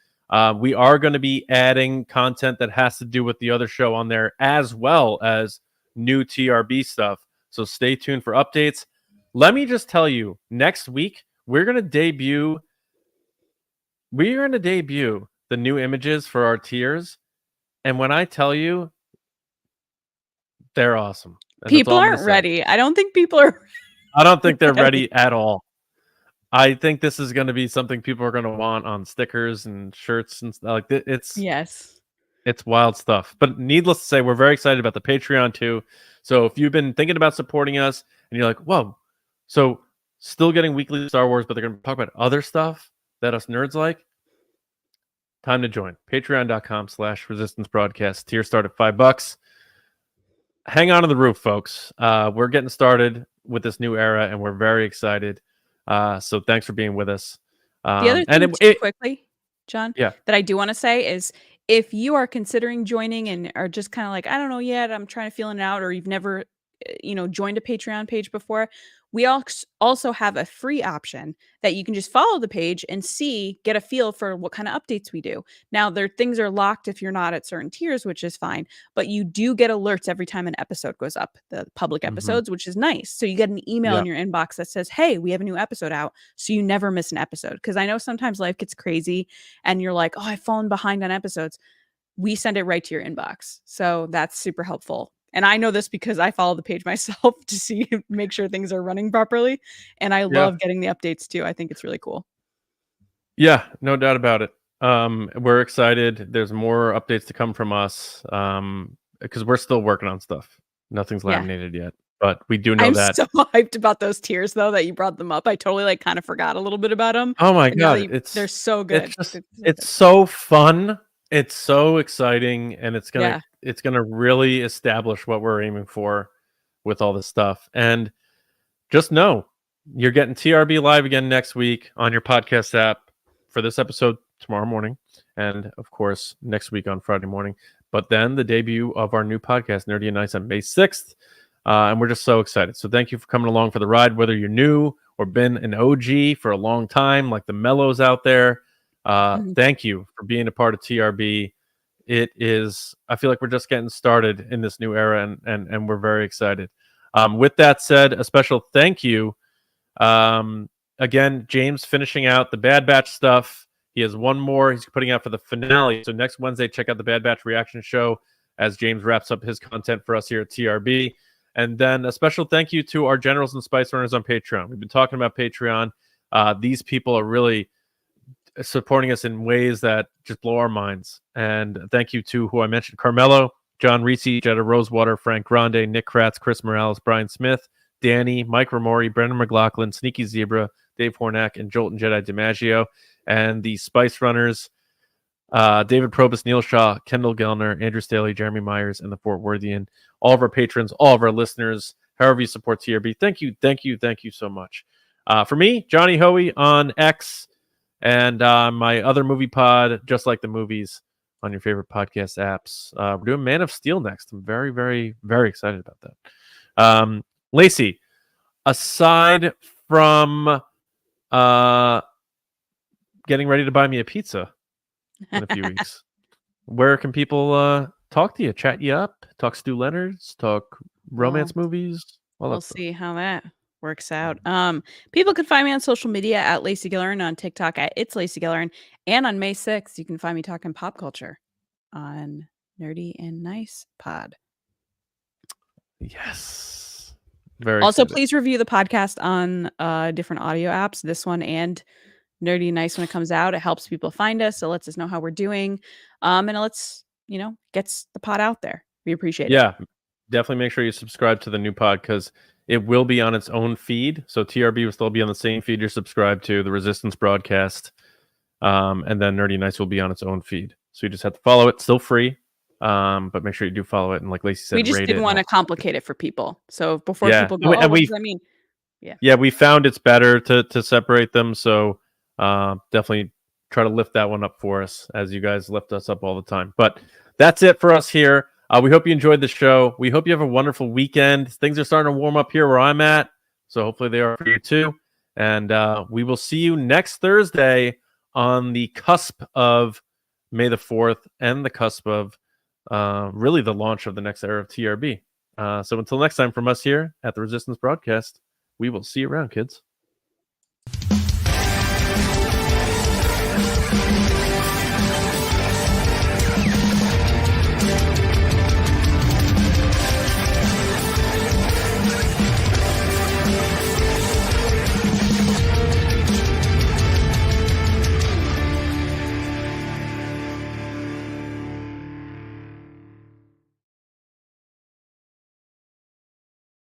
We are going to be adding content that has to do with the other show on there, as well as new TRB stuff. So stay tuned for updates. Let me just tell you, next week, we're going to debut the new images for our tiers. And when I tell you, they're awesome. And people aren't ready. I don't think people are. I don't think they're ready at all. I think this is going to be something people are going to want on stickers and shirts and stuff. Like it's wild stuff. But needless to say, we're very excited about the Patreon too. So if you've been thinking about supporting us and you're like, whoa, so still getting weekly Star Wars, but they're going to talk about other stuff that us nerds like, time to join. Patreon.com/resistance broadcast. Tier start at $5. Hang on to the roof, folks. We're getting started. with this new era, and we're very excited. So thanks for being with us. The other thing, too, quickly, John, yeah, that I do want to say is if you are considering joining and are just kind of like, I don't know yet, I'm trying to feel it out, or you've never, joined a Patreon page before, we also have a free option that you can just follow the page and get a feel for what kind of updates we do. Now, things are locked if you're not at certain tiers, which is fine, but you do get alerts every time an episode goes up, the public episodes, which is nice. So you get an email in your inbox that says, hey, we have a new episode out, so you never miss an episode. Because I know sometimes life gets crazy and you're like, oh, I've fallen behind on episodes. We send it right to your inbox. So that's super helpful. And I know this because I follow the page myself to make sure things are running properly. And I love getting the updates too. I think it's really cool. Yeah, no doubt about it. We're excited. There's more updates to come from us because we're still working on stuff. Nothing's laminated yet, but we do know that. I'm so hyped about those tiers though that you brought them up. I totally kind of forgot a little bit about them. Oh my God. They're so good. It's so fun. It's so exciting, and it's gonna really establish what we're aiming for with all this stuff. And just know you're getting TRB live again next week on your podcast app for this episode tomorrow morning, and of course next week on Friday morning. But then the debut of our new podcast, Nerdy and Nice, on May 6th, and we're just so excited. So thank you for coming along for the ride, whether you're new or been an OG for a long time, like the Melos out there. Thank you for being a part of TRB. I feel like we're just getting started in this new era, and we're very excited. With that said, a special thank you. Again, James finishing out the Bad Batch stuff. He has one more he's putting out for the finale. So next Wednesday, check out the Bad Batch reaction show as James wraps up his content for us here at TRB. And then a special thank you to our Generals and Spice Runners on Patreon. We've been talking about Patreon. These people are really supporting us in ways that just blow our minds. And thank you to who I mentioned: Carmelo, John Risi, Jetta Rosewater, Frank Grande, Nick Kratz, Chris Morales, Brian Smith, Danny, Mike Rumore, Brendan McLaughlin, Sneaky Zebra, Dave Hornack, and Jolt and Jedi DiMaggio. And the Spice Runners, David Probus, Neil Shaw, Kendall Gelner, Andrew Staley, Jeremy Myers, and the Fort Worthian. All of our patrons, all of our listeners, however you support TRB, thank you so much. For me, Johnny Hoey on X, and my other movie pod, Just Like the Movies, on your favorite podcast apps. We're doing Man of Steel next. I'm very, very, very excited about that. Lacey, aside from getting ready to buy me a pizza in a few weeks, where can people talk to you, chat you up, talk Stu Leonard's, talk romance movies? We'll see how that works out. People can find me on social media at Lacey Gilleran, on TikTok at It's Lacey Gilleran, and on May 6th, you can find me talking pop culture on Nerdy and Nice Pod. Yes. Very also excited. Please review the podcast on different audio apps, this one and Nerdy and Nice when it comes out. It helps people find us. It lets us know how we're doing. And it lets, gets the pod out there. We appreciate it. Yeah, definitely make sure you subscribe to the new pod, because it will be on its own feed. So TRB will still be on the same feed you're subscribed to, the Resistance broadcast. And then Nerdy Nice will be on its own feed. So you just have to follow it. Still free. But make sure you do follow it. And like Lacey said, we just didn't want to complicate it for people. So before people go, what does that mean? Yeah, we found it's better to separate them. So definitely try to lift that one up for us, as you guys lift us up all the time. But that's it for us here. We hope you enjoyed the show. We hope you have a wonderful weekend. Things are starting to warm up here where I'm at, so hopefully they are for you too. And we will see you next Thursday on the cusp of May the 4th and the cusp of really the launch of the next era of TRB. So until next time, from us here at the Resistance Broadcast, we will see you around, kids.